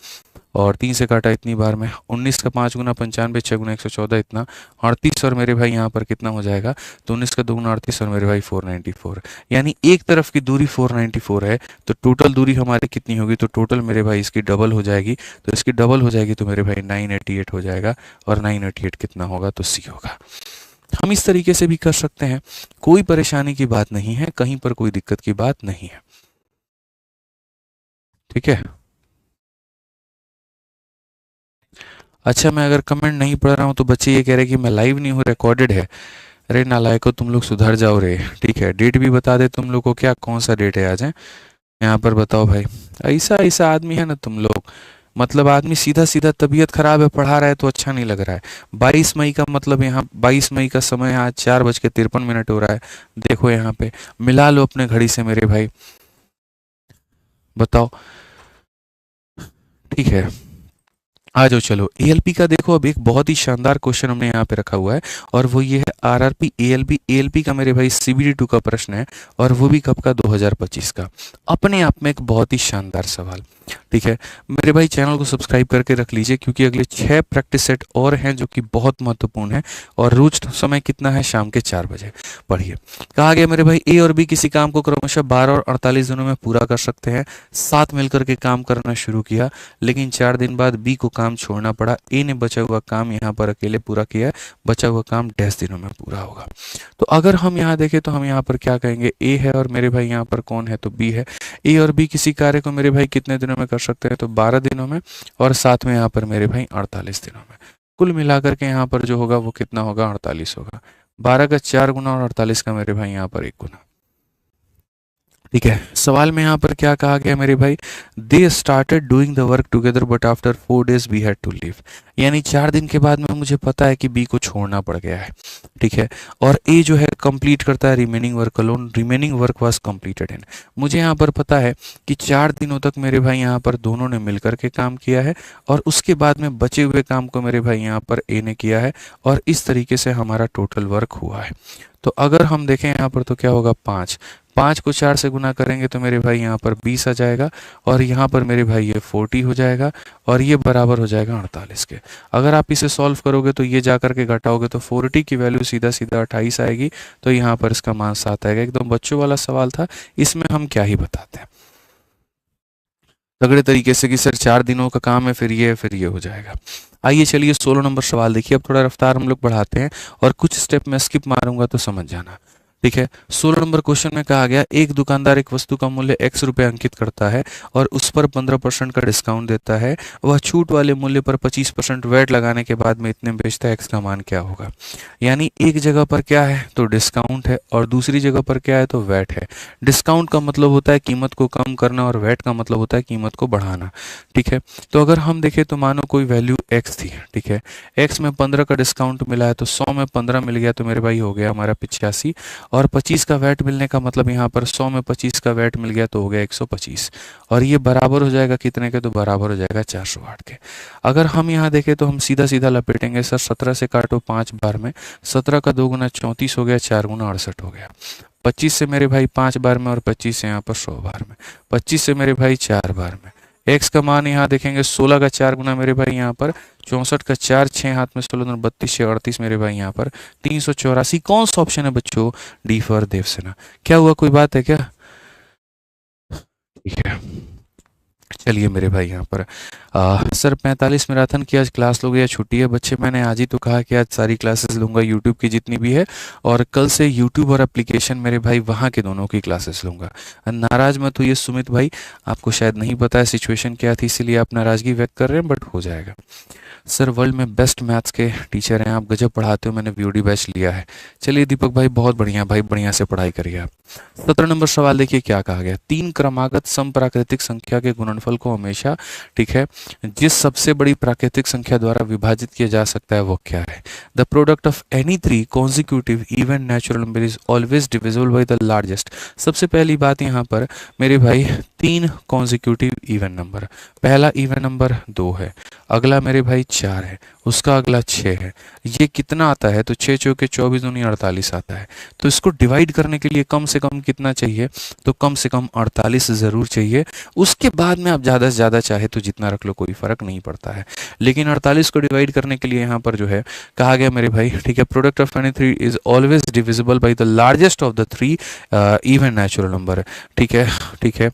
और 3 से काटा इतनी बार में, 19 का 5 गुना 95, 6 गुना 114 इतना 38 और मेरे भाई यहाँ पर कितना हो जाएगा, तो 19 का 2 गुना 38 और मेरे भाई 494। यानी एक तरफ की दूरी 494 है, तो टोटल दूरी हमारी कितनी होगी, तो टोटल मेरे भाई इसकी डबल हो जाएगी। तो इसकी डबल हो जाएगी तो मेरे भाई 988 हो जाएगा। और 988 कितना होगा, तो सी होगा। हम इस तरीके से भी कर सकते हैं, कोई परेशानी की बात नहीं है, कहीं पर कोई दिक्कत की बात नहीं है। ठीक है, अच्छा मैं अगर कमेंट नहीं पढ़ रहा हूँ तो बच्चे ये कह रहे हैं कि मैं लाइव नहीं हूँ, रिकॉर्डेड है। अरे नालायको, तुम लोग सुधर जाओ रे। ठीक है, डेट भी बता दे तुम लोग को, क्या कौन सा डेट है आज है यहाँ पर, बताओ भाई। ऐसा ऐसा आदमी है ना तुम लोग, मतलब आदमी सीधा सीधा तबीयत खराब है पढ़ा रहा है तो अच्छा नहीं लग रहा है। 22 मई का मतलब यहाँ 22 मई का समय आज 4:53 हो रहा है। देखो यहाँ पे मिला लो अपने घड़ी से मेरे भाई, बताओ। ठीक है, आ जाओ चलो। एएलपी का देखो, अब एक बहुत ही शानदार क्वेश्चन हमने यहाँ पे रखा हुआ है और वो ये है आरआरपी एएलपी। एएलपी का मेरे भाई सीबीडी 2 का प्रश्न है और वो भी कब का, 2025 का। अपने आप में एक बहुत ही शानदार सवाल। ठीक है मेरे भाई, चैनल को सब्सक्राइब करके रख लीजिए क्योंकि अगले 6 प्रैक्टिस सेट और हैं जो कि बहुत महत्वपूर्ण है। और रोज समय कितना है, शाम के 4 बजे। पढ़िए, कहा गया मेरे भाई ए और बी किसी काम को क्रमशः 12 और 48 दिनों में पूरा कर सकते हैं। साथ मिलकर के काम करना शुरू किया, लेकिन 4 दिन बाद बी को काम छोड़ना पड़ा। ए ने बचा हुआ काम यहाँ पर अकेले पूरा किया है, बचा हुआ काम 10 दिनों में पूरा होगा। तो अगर हम यहाँ देखें तो हम यहाँ पर क्या कहेंगे, ए है और मेरे भाई यहाँ पर कौन है, तो बी है। ए और बी किसी कार्य को मेरे भाई कितने दिनों में कर सकते हैं, तो 12 दिनों में, और साथ में यहाँ पर मेरे भाई 48 दिनों में। कुल मिलाकर के यहाँ पर जो होगा वो कितना होगा, 48 होगा। 12 का 4 गुना और 48 का मेरे भाई यहाँ पर 1 गुना। ठीक है, सवाल में यहाँ पर क्या कहा गया मेरे भाई, they started doing the work together but after 4 days we had to leave. यानी 4 दिन के बाद में मुझे पता है कि बी को छोड़ना पड़ गया है। ठीक है, और ए जो है कंप्लीट करता है remaining work alone. Remaining work was completed in. मुझे यहाँ पर पता है कि 4 दिनों तक मेरे भाई यहाँ पर दोनों ने मिलकर के काम किया है और उसके बाद में बचे हुए काम को मेरे भाई यहाँ पर ए ने किया है और इस तरीके से हमारा टोटल वर्क हुआ है। तो अगर हम देखें यहाँ पर तो क्या होगा, 5 5 को 4 से गुना करेंगे तो मेरे भाई यहाँ पर 20 आ जाएगा और यहाँ पर मेरे भाई ये 40 हो जाएगा और ये बराबर हो जाएगा 48 के। अगर आप इसे सॉल्व करोगे तो ये जाकर के घटाओगे तो 40 की वैल्यू सीधा सीधा 28 आएगी, तो यहाँ पर इसका मान 7 आएगा। एकदम बच्चों वाला सवाल था, इसमें हम क्या ही बताते हैं तगड़े तरीके से कि सर 4 दिनों का काम है, फिर ये हो जाएगा। आइए चलिए 16 नंबर सवाल देखिए। अब थोड़ा रफ्तार हम लोग बढ़ाते हैं और कुछ स्टेप में स्किप मारूंगा तो समझ जाना। ठीक है, 16 नंबर क्वेश्चन में कहा गया, एक दुकानदार एक वस्तु का मूल्य x रुपए अंकित करता है और उस पर 15% का डिस्काउंट देता है। वह छूट वाले मूल्य पर 25% वैट लगाने के बाद में इतने बेचता है, x का मान क्या होगा। यानी एक जगह पर क्या है तो डिस्काउंट है और दूसरी जगह पर क्या है तो वैट है। डिस्काउंट का मतलब होता है कीमत को कम करना और वैट का मतलब होता है कीमत को बढ़ाना। ठीक है, तो अगर हम देखें तो मानो कोई वैल्यू x थी। ठीक है, x में 15 का डिस्काउंट मिला है तो 100 में 15 मिल गया तो मेरे भाई हो गया हमारा 85 और 25 का वैट मिलने का मतलब यहाँ पर 100 में 25 का वैट मिल गया तो हो गया 125 और ये बराबर हो जाएगा कितने के, तो बराबर हो जाएगा 408 के। अगर हम यहाँ देखें तो हम सीधा सीधा लपेटेंगे सर, 17 से काटो 5 बार में, 17 का 2 गुना 34 हो गया, 4 गुना 68 हो गया। 25 से मेरे भाई 5 बार में और 25 से यहाँ पर 100 बार में, 25 से मेरे भाई 4 बार में, एक्स का मान यहाँ देखेंगे 16 का 4 गुना मेरे भाई यहाँ पर 64 का 4, 6 हाथ में 16 32 6 38 मेरे भाई यहाँ पर 384। कौन सा ऑप्शन है बच्चों? D for Devsena. क्या हुआ, कोई बात है क्या? ठीक है, चलिए मेरे भाई यहाँ पर सर 45 मैराथन की आज क्लास लोगे या छुट्टी है? बच्चे मैंने आज ही तो कहा कि आज सारी क्लासेस लूँगा यूट्यूब की जितनी भी है, और कल से यूट्यूब और एप्लीकेशन मेरे भाई वहाँ के दोनों की क्लासेस लूँगा। नाराज मत हुई सुमित भाई, आपको शायद नहीं पता है सिचुएशन क्या थी, इसीलिए आप नाराज़गी व्यक्त कर रहे हैं, बट हो जाएगा। सर वर्ल्ड में बेस्ट मैथ्स के टीचर हैं आप, गजब पढ़ाते हो, मैंने वीओडी बैच लिया है। चलिए दीपक भाई बहुत बढ़िया भाई, बढ़िया से पढ़ाई करिए आप। 17 नंबर सवाल देखिए क्या कहा गया। तीन क्रमागत समप्राकृतिक संख्या के गुणनफल को हमेशा, ठीक है, जिस सबसे बड़ी प्राकृतिक संख्या द्वारा विभाजित किया जा सकता है वो क्या है? The product of any three consecutive even natural number is always divisible by the largest. सबसे पहली बात यहाँ पर मेरे भाई तीन कॉन्जिक्यूटिव इवन नंबर, पहला इवन नंबर 2 है, अगला मेरे भाई 4 है, उसका अगला 6 है। ये कितना आता है? तो 6 चौके 24 दूनी 48 आता है। तो इसको डिवाइड करने के लिए कम से कम कितना चाहिए? तो कम से कम 48 ज़रूर चाहिए। उसके बाद में आप ज़्यादा से ज़्यादा चाहे तो जितना रख लो, कोई फ़र्क नहीं पड़ता है, लेकिन 48 को डिवाइड करने के लिए यहाँ पर जो है कहा गया मेरे भाई, ठीक है, product of any three is always divisible by the largest of the three even natural number. ठीक है, ठीक है,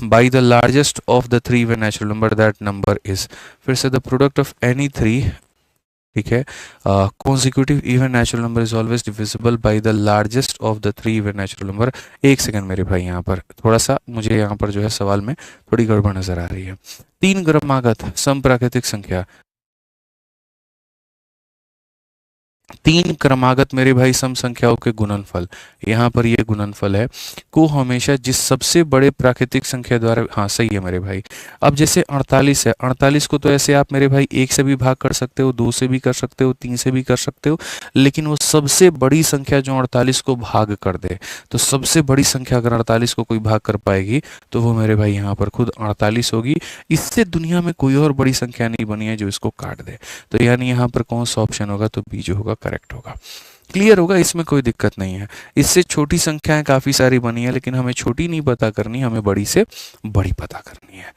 by the largest of the three even natural number, that number is, फिर से the product of any three, ठीक है, consecutive even natural number is always divisible by the largest of the three even natural number। एक सेकंड मेरे भाई, यहाँ पर थोड़ा सा मुझे यहाँ पर जो है सवाल में थोड़ी गड़बड़ नजर आ रही है। तीन क्रमागत समप्राकृतिक संख्या, तीन क्रमागत मेरे भाई सम संख्याओं के गुणनफल, यहाँ पर ये गुणनफल है, को हमेशा जिस सबसे बड़े प्राकृतिक संख्या द्वारा, हाँ सही है मेरे भाई। अब जैसे 48 है, 48 को तो ऐसे आप मेरे भाई 1 से भी भाग कर सकते हो, 2 से भी कर सकते हो, 3 से भी कर सकते हो, लेकिन वो सबसे बड़ी संख्या जो 48 को भाग कर दे, तो सबसे बड़ी संख्या अगर 48 को कोई भाग कर पाएगी तो वो मेरे भाई यहाँ पर खुद 48 होगी। इससे दुनिया में कोई और बड़ी संख्या नहीं बनी है जो इसको काट दे। तो यानी यहाँ पर कौन सा ऑप्शन होगा? तो बी जो होगा करेक्ट होगा। क्लियर होगा, इसमें कोई दिक्कत नहीं है। इससे छोटी संख्याएं काफी सारी बनी है, लेकिन हमें छोटी नहीं पता करनी, हमें बड़ी से बड़ी पता करनी है।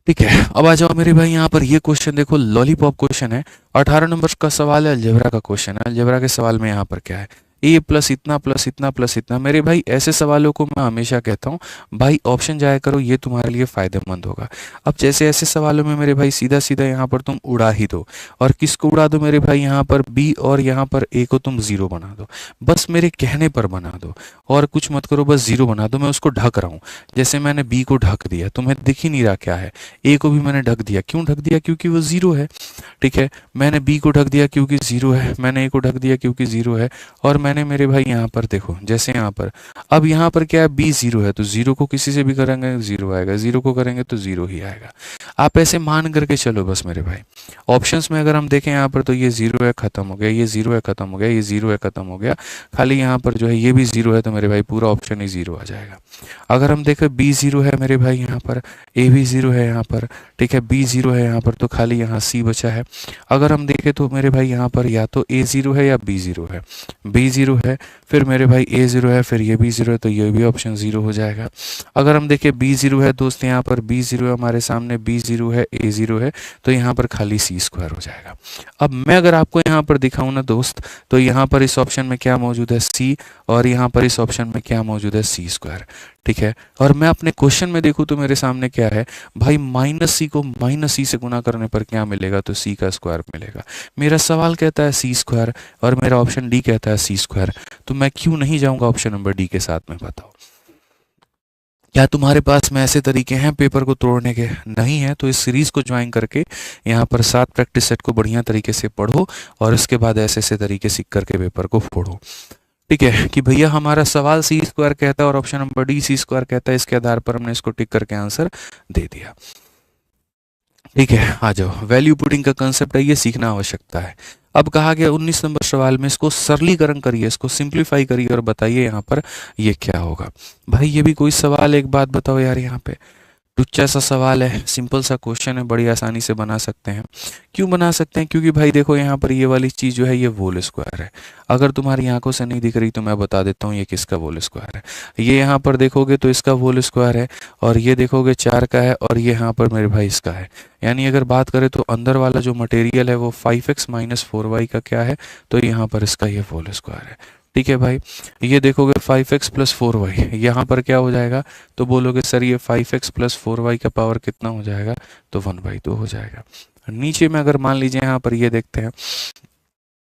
ठीक है, अब आ जाओ मेरे भाई यहाँ पर ये क्वेश्चन देखो, लॉलीपॉप क्वेश्चन है, 18 नंबर का सवाल है, अलजेब्रा का क्वेश्चन है। अलजेब्रा के सवाल में यहाँ पर क्या है? ए प्लस इतना प्लस इतना प्लस इतना। मेरे भाई ऐसे सवालों को मैं हमेशा कहता हूँ भाई ऑप्शन जाया करो, ये तुम्हारे लिए फायदेमंद होगा। अब जैसे ऐसे सवालों में मेरे भाई सीधा सीधा यहाँ पर तुम उड़ा ही दो, और किसको उड़ा दो मेरे भाई? यहाँ पर बी और यहाँ पर ए को तुम जीरो बना दो, बस मेरे कहने पर बना दो, और कुछ मत करो, बस जीरो बना दो। मैं उसको ढक रहा हूँ, जैसे मैंने बी को ढक दिया, तुम्हें दिख ही नहीं रहा क्या है। ए को भी मैंने ढक दिया, क्यों ढक दिया? क्योंकि वो जीरो है। ठीक है, मैंने बी को ढक दिया क्योंकि जीरो है, मैंने ए को ढक दिया क्योंकि जीरो है, और मैंने मेरे भाई यहाँ पर देखो, जैसे यहाँ पर, अब यहाँ पर क्या है? बी जीरो है, तो जीरो को किसी से भी करेंगे जीरो आएगा, जीरो को करेंगे तो जीरो ही आएगा। आप ऐसे मान करके चलो बस मेरे भाई। ऑप्शंस में अगर हम देखें यहाँ पर, तो ये जीरो है खत्म हो गया, ये जीरो है खत्म हो गया, ये जीरो है खत्म हो गया, खाली यहाँ पर जो है ये भी जीरो है, तो मेरे भाई पूरा ऑप्शन ही जीरो आ जाएगा। अगर हम देखें बी जीरो है मेरे भाई यहाँ पर, ए भी जीरो है यहाँ पर, ठीक है, बी जीरो है यहाँ पर, तो खाली यहाँ सी बचा है। अगर हम देखें तो मेरे भाई यहाँ पर या तो ए जीरो है या बी जीरो है, बी जीरो है, फिर मेरे भाई ए जीरो है, फिर ये बी जीरो है, तो ये भी ऑप्शन जीरो हो जाएगा। अगर हम देखें बी जीरो है दोस्त, यहाँ पर बी जीरो है हमारे सामने, बी जीरो है, ए जीरो है, तो यहाँ पर खाली सी स्क्वायर हो जाएगा। अब मैं अगर आपको यहाँ पर दिखाऊं ना दोस्त, तो यहाँ पर इस ऑप्शन में क्या मौजूद है? सी, और यहाँ पर इस ऑप्शन में क्या मौजूद है? सी स्क्वायर। ठीक है, और मैं अपने क्वेश्चन में देखूं तो मेरे सामने क्या है भाई? माइनस सी को माइनस सी से गुना करने पर क्या मिलेगा? तो सी का स्क्वायर मिलेगा। मेरा सवाल कहता है सी स्क्वायर, और मेरा ऑप्शन डी कहता है सी स्क्वायर, तो मैं क्यों नहीं जाऊंगा ऑप्शन नंबर डी के साथ में? बताओ, क्या तुम्हारे पास में ऐसे तरीके हैं पेपर को तोड़ने के? नहीं है, तो इस सीरीज को ज्वाइन करके यहाँ पर 7 प्रैक्टिस सेट को बढ़िया तरीके से पढ़ो, और उसके बाद ऐसे ऐसे तरीके सीख करके पेपर को फोड़ो। ठीक है, कि भैया हमारा सवाल सी स्क्वायर कहता है और option number D C square कहता है, इसके आधार पर हमने इसको टिक करके आंसर दे दिया। ठीक है, आ जाओ, वैल्यू पुटिंग का कंसेप्ट है, ये सीखना आवश्यकता है। अब कहा गया 19 नंबर सवाल में, इसको सरलीकरण करिए, इसको सिंप्लीफाई करिए और बताइए यहाँ पर ये क्या होगा। भाई ये भी कोई सवाल, एक बात बताओ यार, यहाँ पे टुच्चा सा सवाल है, सिंपल सा क्वेश्चन है, बड़ी आसानी से बना सकते हैं। क्यों बना सकते हैं? क्योंकि भाई देखो यहाँ पर ये वाली चीज़ जो है ये होल स्क्वायर है। अगर तुम्हारी आंखों से नहीं दिख रही तो मैं बता देता हूँ ये किसका होल स्क्वायर है। ये यहाँ पर देखोगे तो इसका होल स्क्वायर है, और ये देखोगे 4 का है, और ये यहाँ पर मेरे भाई इसका है। यानी अगर बात करें तो अंदर वाला जो मटेरियल है वो 5x माइनस 4y का क्या है, तो यहाँ पर इसका ये होल स्क्वायर है। ठीक है भाई, ये देखोगे 5x प्लस 4y, यहाँ पर क्या हो जाएगा, तो बोलोगे सर ये 5x प्लस 4y का पावर कितना हो जाएगा, तो 1/2 हो जाएगा। नीचे में अगर मान लीजिए यहाँ पर ये देखते हैं,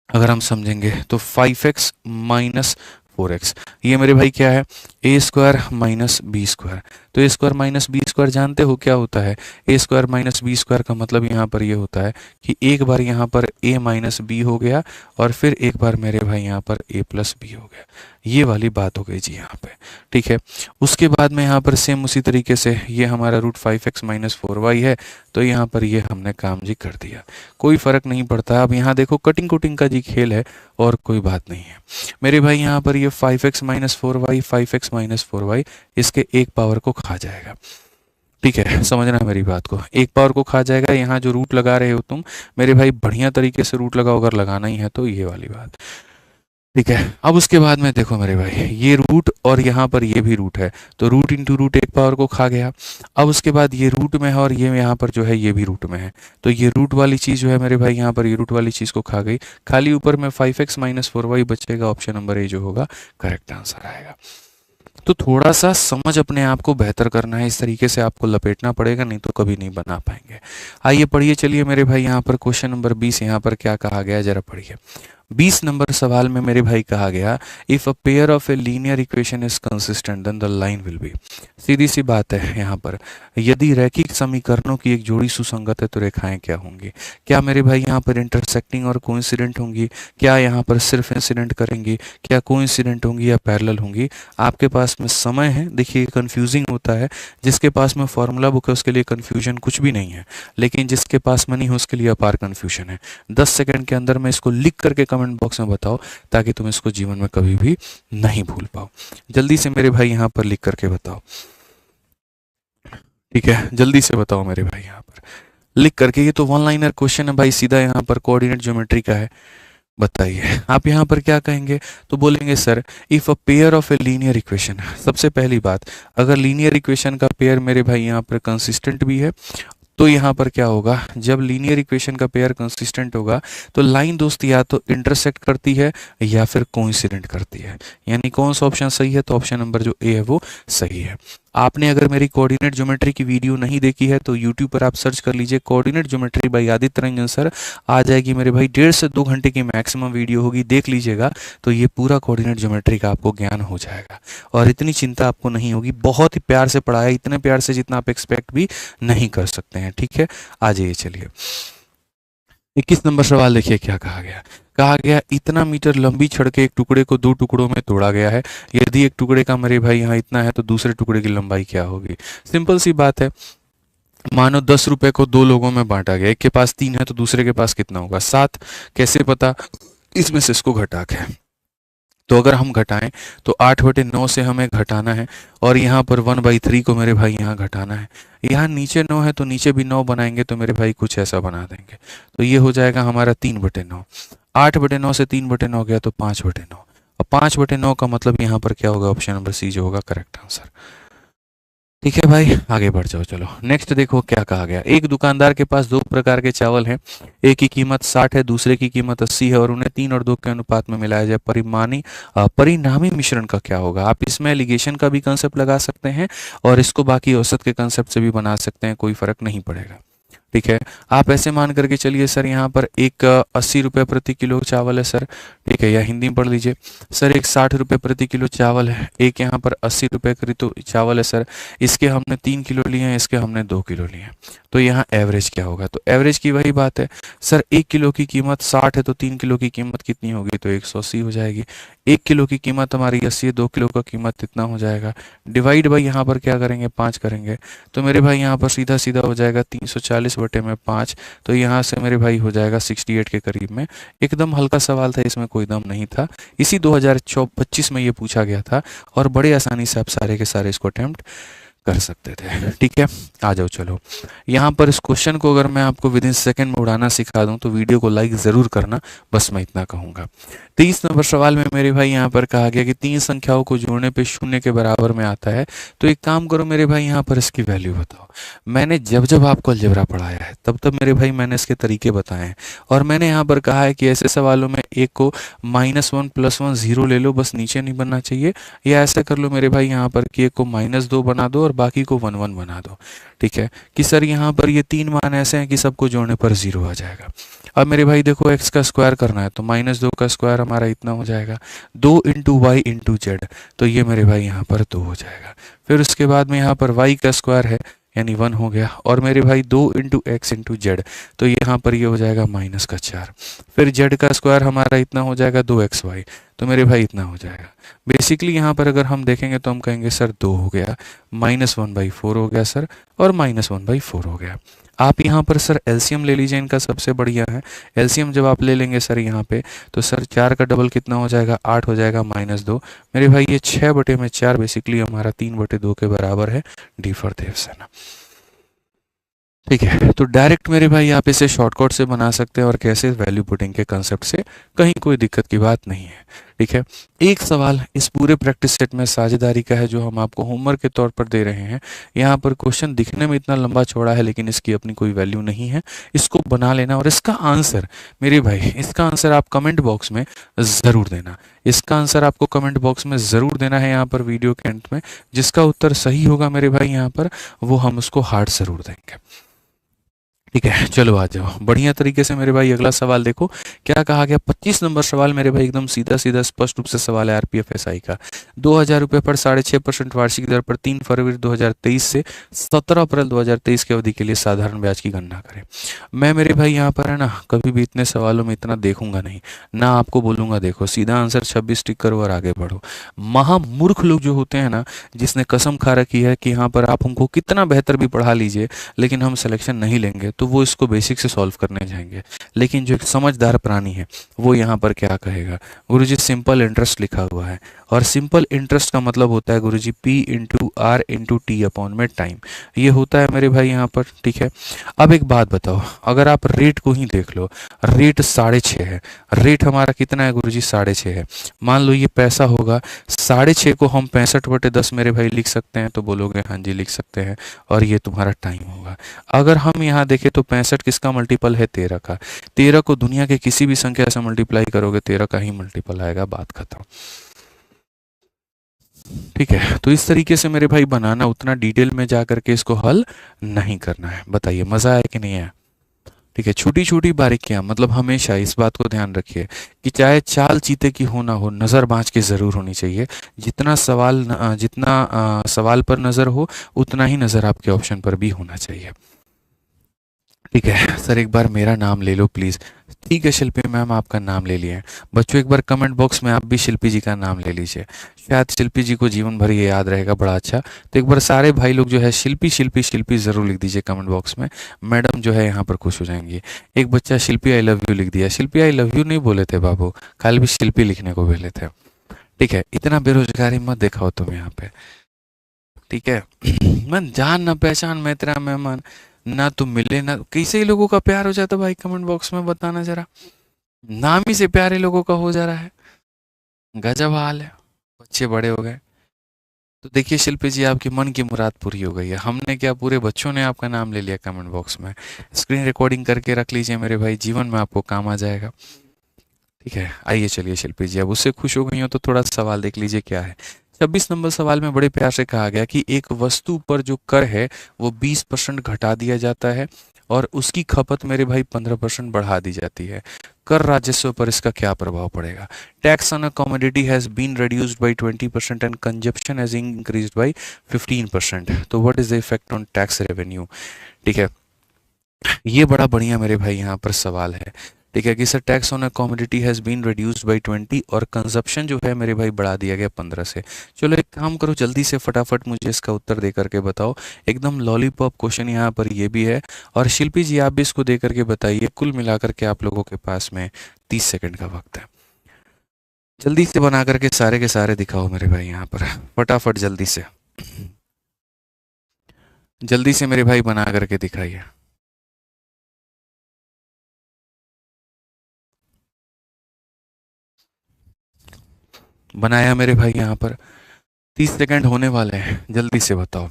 अगर हम समझेंगे तो 5x माइनस 4x, ये मेरे भाई क्या है, ए स्क्वायर माइनस बी स्क्वायर। तो ए स्क्वायर माइनस बी स्क्वायर जानते हो क्या होता है? ए स्क्वायर माइनस बी स्क्वायर का मतलब यहाँ पर ये होता है कि एक बार यहाँ पर ए माइनस बी हो गया, और फिर एक बार मेरे भाई यहाँ पर ए प्लस बी हो गया। ये वाली बात हो गई जी यहाँ पे। ठीक है, उसके बाद में यहाँ पर सेम उसी तरीके से ये हमारा रूट 5x माइनस 4y है, तो यहाँ पर ये हमने काम जी कर दिया, कोई फ़र्क नहीं पड़ता। अब यहाँ देखो कटिंग कुटिंग का जी खेल है, और कोई बात नहीं है मेरे भाई। यहाँ पर ये 5x minus 4y 5x minus 4y इसके एक पावर को खा जाएगा। ठीक है, समझना मेरी बात को, एक पावर को खा जाएगा। यहाँ जो रूट लगा रहे हो तुम मेरे भाई, बढ़िया तरीके से रूट लगाओ, अगर लगाना ही है तो ये वाली बात। ठीक है, अब उसके बाद में देखो मेरे भाई, ये रूट और यहाँ पर ये भी रूट है, तो रूट इंटू रूट एक पावर को खा गया। अब उसके बाद ये रूट में है, और ये यहाँ पर जो है ये भी रूट में है, तो ये रूट वाली चीज़ जो है मेरे भाई यहाँ पर ये रूट वाली चीज़ को खा गई। खाली ऊपर में 5x माइनस 4y बचेगा, ऑप्शन नंबर ए जो होगा करेक्ट आंसर आएगा। तो थोड़ा सा समझ अपने आप को बेहतर करना है, इस तरीके से आपको लपेटना पड़ेगा, नहीं तो कभी नहीं बना पाएंगे। आइए पढ़िए, चलिए मेरे भाई यहाँ पर क्वेश्चन नंबर 20 यहाँ पर क्या कहा गया है, जरा पढ़िए। 20 नंबर सवाल में मेरे भाई कहा गया, if a pair of a linear equation is consistent then the line will be. सीधी सी बात है यहाँ पर, यदि रैखिक समीकरणों की एक जोड़ी सुसंगत है तो रेखाएं क्या होंगी? क्या मेरे भाई यहाँ पर इंटरसेक्टिंग और कोइंसिडेंट होंगी? क्या यहाँ पर सिर्फ इंसिडेंट करेंगी? क्या कोइंसिडेंट होंगी या पैरेलल होंगी? आपके पास में समय है, देखिए कंफ्यूजिंग होता है। जिसके पास में फॉर्मूला बुक है उसके लिए कंफ्यूजन कुछ भी नहीं है, लेकिन जिसके पास में नहीं हो उसके लिए अपार कंफ्यूजन है। 10 सेकंड के अंदर में इसको लिख करके कमेंट बॉक्स में बताओ, ताकि तुम इसको जीवन में कभी भी नहीं भूल पाओ। जल्दी से मेरे भाई यहाँ पर लिख करके बताओ। ठीक है, जल्दी से बताओ मेरे भाई यहाँ पर लिख करके। ये तो वन लाइनर क्वेश्चन है भाई, सीधा यहाँ पर कोऑर्डिनेट ज्योमेट्री का है। बताइए आप यहाँ पर क्या कहेंगे, तो बोलेंगे sir if a pair of a linear equation. सबसे पहली बात, अगर लीनियर इक्वेशन का पेयर मेरे भाई यहाँ पर कंसिस्टेंट भी है, तो यहाँ पर क्या होगा, जब लीनियर इक्वेशन का पेयर कंसिस्टेंट होगा तो लाइन दोस्त या तो इंटरसेक्ट करती है या फिर कोइंसिडेंट करती है। यानी कौन सा ऑप्शन सही है, तो ऑप्शन नंबर जो ए है वो सही है। आपने अगर मेरी कोऑर्डिनेट ज्योमेट्री की वीडियो नहीं देखी है तो यूट्यूब पर आप सर्च कर लीजिए coordinate geometry by Aditya Ranjan sir, आ जाएगी मेरे भाई। 1.5 से 2 घंटे की मैक्सिमम वीडियो होगी, देख लीजिएगा, तो ये पूरा कोऑर्डिनेट ज्योमेट्री का आपको ज्ञान हो जाएगा, और इतनी चिंता आपको नहीं होगी। बहुत ही प्यार से पढ़ाया, इतने प्यार से जितना आप एक्सपेक्ट भी नहीं कर सकते हैं। ठीक है, आ जाइए चलिए। 21 नंबर सवाल देखिए क्या कहा गया। कहा गया इतना मीटर लंबी छड़ के एक टुकड़े को 2 टुकड़ों में तोड़ा गया है। यदि एक टुकड़े का मेरे भाई यहाँ इतना है तो दूसरे टुकड़े की लंबाई क्या होगी? सिंपल सी बात है, मानो 10 रुपए को 2 लोगों में बांटा गया, एक के पास 3 है तो दूसरे के पास कितना होगा? 7। कैसे पता? इसमें से इसको घटा के, तो अगर हम घटाएं तो 8/9 से हमें घटाना है, और यहाँ पर 1/3 को मेरे भाई यहाँ घटाना है। यहाँ नीचे 9 है तो नीचे भी 9 बनाएंगे, तो मेरे भाई कुछ ऐसा बना देंगे, तो ये हो जाएगा हमारा 3/9। 8/9 से 3/9 गया तो 5/9, और 5/9 का मतलब यहाँ पर क्या होगा? ऑप्शन नंबर सी जो होगा करेक्ट आंसर। ठीक है भाई, आगे बढ़ जाओ। चलो नेक्स्ट देखो क्या कहा गया। एक दुकानदार के पास 2 प्रकार के चावल हैं, एक की कीमत 60 है, दूसरे की कीमत 80 है, और उन्हें 3 और 2 के अनुपात में मिलाया जाए, परिणामी मिश्रण का क्या होगा? आप इसमें एलिगेशन का भी कंसेप्ट लगा सकते हैं, और इसको बाकी औसत के कंसेप्ट से भी बना सकते हैं, कोई फर्क नहीं पड़ेगा। ठीक है, आप ऐसे मान करके चलिए सर, यहाँ पर एक 80 रुपये प्रति किलो चावल है सर। ठीक है, या हिंदी में पढ़ लीजिए सर, एक 60 रुपये प्रति किलो चावल है, एक यहाँ पर 80 रुपये करीब तो चावल है सर। इसके हमने 3 किलो लिए हैं, इसके हमने 2 किलो लिए हैं, तो यहाँ एवरेज क्या होगा? तो एवरेज की वही बात है सर, 1 किलो की कीमत 60 है तो 3 किलो की कीमत कितनी होगी? तो 180 हो जाएगी। 1 किलो की कीमत हमारी 80 है, 2 किलो का कीमत कितना हो जाएगा? डिवाइड बाई यहाँ पर क्या करेंगे? 5 करेंगे, तो मेरे भाई यहाँ पर सीधा सीधा हो जाएगा 340/5, तो यहाँ से मेरे भाई हो जाएगा 68 के करीब में। एकदम हल्का सवाल था, इसमें कोई दम नहीं था, इसी 2025 में ये पूछा गया था, और बड़े आसानी से आप सारे के सारे इसको अटेम्प्ट कर सकते थे। ठीक है, आ जाओ चलो। यहाँ पर इस क्वेश्चन को अगर मैं आपको विद इन सेकेंड में उड़ाना सिखा दूँ तो वीडियो को लाइक ज़रूर करना, बस मैं इतना कहूँगा। 30 नंबर सवाल में मेरे भाई यहाँ पर कहा गया कि तीन संख्याओं को जोड़ने पे शून्य के बराबर में आता है। तो एक काम करो मेरे भाई, यहाँ पर इसकी वैल्यू बताओ। मैंने जब जब आपको अलजेब्रा पढ़ाया है तब तब मेरे भाई मैंने इसके तरीके बताए हैं, और मैंने यहाँ पर कहा है कि ऐसे सवालों में एक को -1 +1 0 ले लो, बस नीचे नहीं बनना चाहिए। या ऐसा कर लो मेरे भाई यहाँ पर कि एक को -2 बना दो और बाकी को 1 1 बना दो। ठीक है, कि सर यहाँ पर ये तीन मान ऐसे हैं कि सबको जोड़ने पर 0 आ जाएगा। अब मेरे भाई देखो, x का स्क्वायर करना है तो -2 का स्क्वायर हमारा इतना हो जाएगा, 2 × y × z, तो ये मेरे भाई यहाँ पर 2 हो जाएगा। फिर उसके बाद में यहाँ पर y का स्क्वायर है यानी 1 हो गया, और मेरे भाई 2 × x × z, तो यहाँ पर ये हो जाएगा -4। फिर z का स्क्वायर हमारा इतना हो जाएगा 2xy, तो मेरे भाई इतना हो जाएगा। बेसिकली यहाँ पर अगर हम देखेंगे तो हम कहेंगे सर 2 हो गया, -1/4 हो गया सर, और -1/4 हो गया। आप यहाँ पर सर एलसीएम ले लीजिए, इनका सबसे बढ़िया है। एलसीएम जब आप ले लेंगे सर यहाँ पे, तो सर 4 का डबल कितना हो जाएगा, 8 हो जाएगा, -2। मेरे भाई ये 6/4 बेसिकली हमारा 3/2 के बराबर है। D for Devasena. ठीक है, तो डायरेक्ट मेरे भाई आप इसे शॉर्टकट से बना सकते हैं, और कैसे, वैल्यू पुटिंग के कंसेप्ट से, कहीं कोई दिक्कत की बात नहीं है। ठीक है, एक सवाल इस पूरे प्रैक्टिस सेट में साझेदारी का है जो हम आपको होमवर्क के तौर पर दे रहे हैं। यहाँ पर क्वेश्चन दिखने में इतना लंबा चौड़ा है लेकिन इसकी अपनी कोई वैल्यू नहीं है। इसको बना लेना, और इसका आंसर मेरे भाई, इसका आंसर आप कमेंट बॉक्स में ज़रूर देना। इसका आंसर आपको कमेंट बॉक्स में ज़रूर देना है यहाँ पर वीडियो के अंत में। जिसका उत्तर सही होगा मेरे भाई यहाँ पर, वो हम उसको हार्ट ज़रूर देंगे। ठीक है, चलो आ जाओ बढ़िया तरीके से मेरे भाई। अगला सवाल देखो क्या कहा गया। 25 नंबर सवाल मेरे भाई एकदम सीधा सीधा स्पष्ट रूप से सवाल है आरपीएफएसआई का। 2,000 रुपये पर 6.5% वार्षिक दर पर 3 फरवरी 2023 से 17 अप्रैल 2023 की अवधि के लिए साधारण ब्याज की गणना करें। मैं मेरे भाई यहाँ पर है ना, कभी भी इतने सवालों में इतना देखूंगा नहीं ना, आपको बोलूंगा देखो सीधा आंसर 26 टिक करो और आगे बढ़ो। महामूर्ख लोग जो होते हैं ना, जिसने कसम खा रखी है कि यहाँ पर आप हमको कितना बेहतर भी पढ़ा लीजिए लेकिन हम सिलेक्शन नहीं लेंगे, तो वो इसको बेसिक से सॉल्व करने जाएंगे। लेकिन जो एक समझदार प्राणी है वो यहाँ पर क्या कहेगा, गुरुजी सिंपल इंटरेस्ट लिखा हुआ है, और सिंपल इंटरेस्ट का मतलब होता है गुरुजी P × R × T अपॉन में टाइम, ये होता है मेरे भाई यहाँ पर। ठीक है, अब एक बात बताओ, अगर आप रेट को ही देख लो, रेट 6.5 है, रेट हमारा कितना है गुरुजी, 6.5 है। मान लो ये पैसा होगा, 6.5 को हम 65/10 मेरे भाई लिख सकते हैं, तो बोलोगे हाँ जी लिख सकते हैं, और ये तुम्हारा टाइम होगा। अगर हम यहाँ देखें तो 65 किसका मल्टीपल है, 13 का। 13 को दुनिया के किसी भी संख्या से मल्टीप्लाई करोगे 13 का ही मल्टीपल आएगा, बात खत्म। ठीक है, तो इस तरीके से मेरे भाई बनाना, उतना डिटेल में जा करके इसको हल नहीं करना है। बताइए मजा आया कि नहीं आया। ठीक है, छोटी छोटी बारीकियां, मतलब हमेशा इस बात को ध्यान रखिए कि चाहे चाल चीते की हो ना हो, नज़र बाँच के ज़रूर होनी चाहिए। जितना सवाल पर नज़र हो उतना ही नज़र आपके ऑप्शन पर भी होना चाहिए। ठीक है सर, एक बार मेरा नाम ले लो प्लीज़। ठीक है शिल्पी मैम, आपका नाम ले लिए। बच्चों एक बार कमेंट बॉक्स में आप भी शिल्पी जी का नाम ले लीजिए, शायद शिल्पी जी को जीवन भर ये याद रहेगा, बड़ा अच्छा। तो एक बार सारे भाई लोग जो है शिल्पी शिल्पी शिल्पी ज़रूर लिख दीजिए कमेंट बॉक्स में, मैडम जो है यहाँ पर खुश हो जाएंगी। एक बच्चा शिल्पी आई लव यू लिख दिया। शिल्पी आई लव यू नहीं बोले थे बाबू, खाली भी शिल्पी लिखने को बोले थे। ठीक है, इतना बेरोजगारी मत दिखाओ तुम यहाँ पे। ठीक है मन जान ना पहचान मैं तेरा मेहमान, ना तुम मिले ना, कैसे ही लोगों का प्यार हो जाता भाई कमेंट बॉक्स में बताना जरा। नाम ही से प्यारे लोगों का हो जा रहा है, गजब हाल है। बच्चे बड़े हो गए। तो देखिए शिल्पी जी, आपकी मन की मुराद पूरी हो गई है। हमने क्या, पूरे बच्चों ने आपका नाम ले लिया कमेंट बॉक्स में। स्क्रीन रिकॉर्डिंग करके रख लीजिए मेरे भाई, जीवन में आपको काम आ जाएगा। ठीक है, आइए चलिए शिल्पी जी, अब उससे खुश हो गई हो तो थोड़ा सवाल देख लीजिए क्या है। 26 नंबर सवाल में बड़े प्यार से कहा गया कि एक वस्तु पर जो कर है वो 20% घटा दिया जाता है, और उसकी खपत मेरे भाई 15% बढ़ा दी जाती है। कर राजस्व पर इसका क्या प्रभाव पड़ेगा। Tax on a commodity has been reduced by 20% and consumption has increased by 15%, तो what is the effect on tax revenue. ठीक है, ये बड़ा बढ़िया मेरे भाई यहाँ पर सवाल है। ठीक है, कि sir tax on a commodity has been reduced by 20 और कंजप्शन जो है मेरे भाई बढ़ा दिया गया 15 से। चलो एक काम करो, जल्दी से फटाफट मुझे इसका उत्तर दे करके बताओ। एकदम लॉलीपॉप क्वेश्चन यहाँ पर ये भी है, और शिल्पी जी आप भी इसको दे करके बताइए। कुल मिलाकर के आप लोगों के पास में 30 सेकंड का वक्त है, जल्दी से बना करके सारे के सारे दिखाओ मेरे भाई यहाँ पर, फटाफट जल्दी से। जल्दी से मेरे भाई बना करके दिखाइए। बनाया मेरे भाई यहाँ पर, 30 सेकंड होने वाले हैं, जल्दी से बताओ।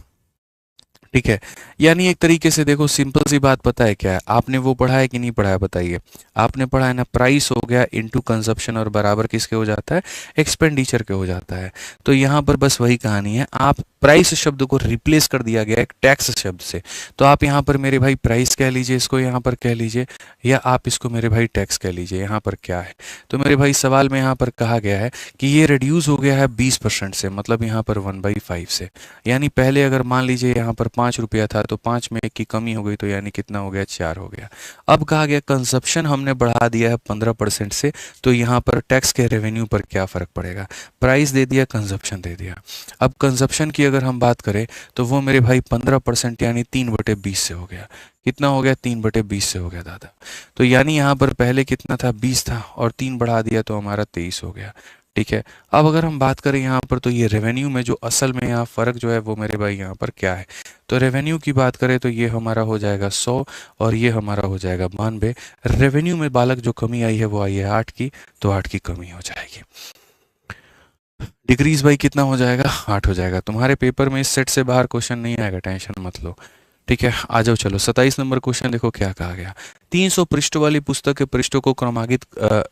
ठीक है, यानी एक तरीके से देखो, सिंपल सी बात पता है क्या है, आपने वो पढ़ा है कि नहीं पढ़ा है बताइए। आपने पढ़ा है ना, प्राइस हो गया इनटू कंजप्शन और बराबर किसके हो जाता है, एक्सपेंडिचर के हो जाता है। तो यहाँ पर बस वही कहानी है, आप प्राइस शब्द को रिप्लेस कर दिया गया एक टैक्स शब्द से। तो आप यहाँ पर मेरे भाई प्राइस कह लीजिए, इसको यहाँ पर कह लीजिए, या आप इसको मेरे भाई टैक्स कह लीजिए। यहाँ पर क्या है, तो मेरे भाई सवाल में यहाँ पर कहा गया है कि ये रिड्यूस हो गया है 20% से, मतलब यहाँ पर 1/5 से। यानी पहले अगर मान लीजिए यहाँ पर 5 रुपया था, तो 5 में 1 की कमी हो गई, तो यानी कितना हो गया, 4 हो गया। अब कहा गया कंजप्शन हमने बढ़ा दिया है 15% से, तो यहाँ पर टैक्स के रेवेन्यू पर क्या फ़र्क पड़ेगा, प्राइस दे दिया, कंजप्शन दे दिया। अब कंजप्शन की अगर हम बात करें तो वो मेरे भाई 15% यानी 3/20 से हो गया। कितना हो गया, 3/20 से हो गया दादा। तो यानी यहाँ पर पहले कितना था, 20 था, और 3 बढ़ा दिया तो हमारा 23 हो गया। ठीक है, अब अगर हम बात करें यहाँ पर, तो ये रेवेन्यू में जो असल में यहाँ फ़र्क जो है वो मेरे भाई यहाँ पर क्या है, तो रेवेन्यू की बात करें तो ये हमारा हो जाएगा 100 और ये हमारा हो जाएगा 92। रेवेन्यू में बालक जो कमी आई है वो आई है 8 की, तो 8 की कमी हो जाएगी। डिग्रीज भाई कितना हो जाएगा, 8 हो जाएगा। तुम्हारे पेपर में इस सेट से बाहर क्वेश्चन नहीं आएगा, टेंशन मत लो। ठीक है, आ जाओ, चलो 27 नंबर क्वेश्चन देखो क्या कहा गया। 300 पृष्ठ वाली पुस्तक के पृष्ठों को क्रमांकित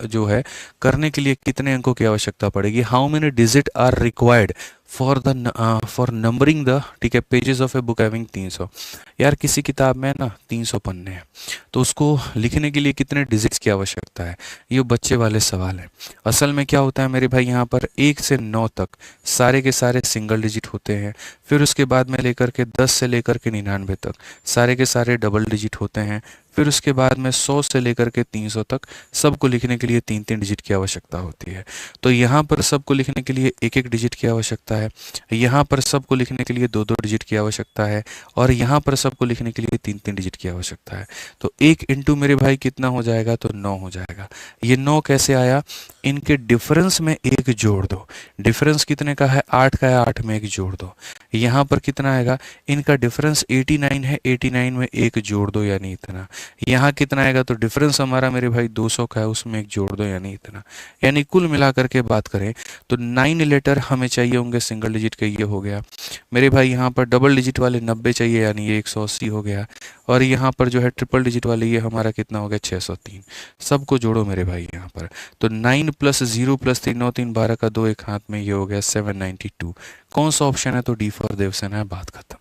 जो है करने के लिए कितने अंकों की आवश्यकता पड़ेगी, how many digit are required for numbering the, ठीक है, pages of a book having 300। यार किसी किताब में ना 300 पन्ने हैं, तो उसको लिखने के लिए कितने डिजिट्स की आवश्यकता है, ये बच्चे वाले सवाल हैं। असल में क्या होता है मेरे भाई, यहाँ पर 1 से 9 तक सारे के सारे सिंगल डिजिट होते हैं। फिर उसके बाद में लेकर के 10 से लेकर के 99 तक सारे के सारे डबल डिजिट होते हैं। फिर उसके बाद में 100 से लेकर के 300 तक सबको लिखने के लिए 3-3 डिजिट की आवश्यकता होती है। तो यहाँ पर सबको लिखने के लिए 1-1 डिजिट की आवश्यकता है, यहाँ पर सबको लिखने के लिए 2-2 डिजिट की आवश्यकता है, और यहाँ पर सबको लिखने के लिए 3-3 डिजिट की आवश्यकता है। तो 1 इंटू मेरे भाई कितना हो जाएगा, तो 9 हो जाएगा। ये 9 कैसे आया, इनके डिफरेंस में 1 जोड़ दो। डिफरेंस कितने का है, 8 का है, 8 में 1 जोड़ दो। यहाँ पर कितना आएगा, इनका डिफरेंस 89 है, 89 में 1 जोड़ दो यानी इतना। यहाँ कितना आएगा, तो डिफरेंस हमारा मेरे भाई 200 का है, उसमें 1 जोड़ दो यानी इतना। यानी कुल मिलाकर के बात करें तो 9 लेटर हमें चाहिए होंगे सिंगल डिजिट के, ये हो गया मेरे भाई। यहाँ पर डबल डिजिट वाले 90 चाहिए, यानी ये 180 हो गया। और यहाँ पर जो है ट्रिपल डिजिट वाले ये हमारा कितना हो गया, 603। सबको जोड़ो मेरे भाई यहाँ पर, तो 9 + 0 + 3 9 3 12 का 2 एक हाथ में, ये हो गया 792। कौन सा ऑप्शन है, तो डी फॉर देवसेना है, बात खत्म।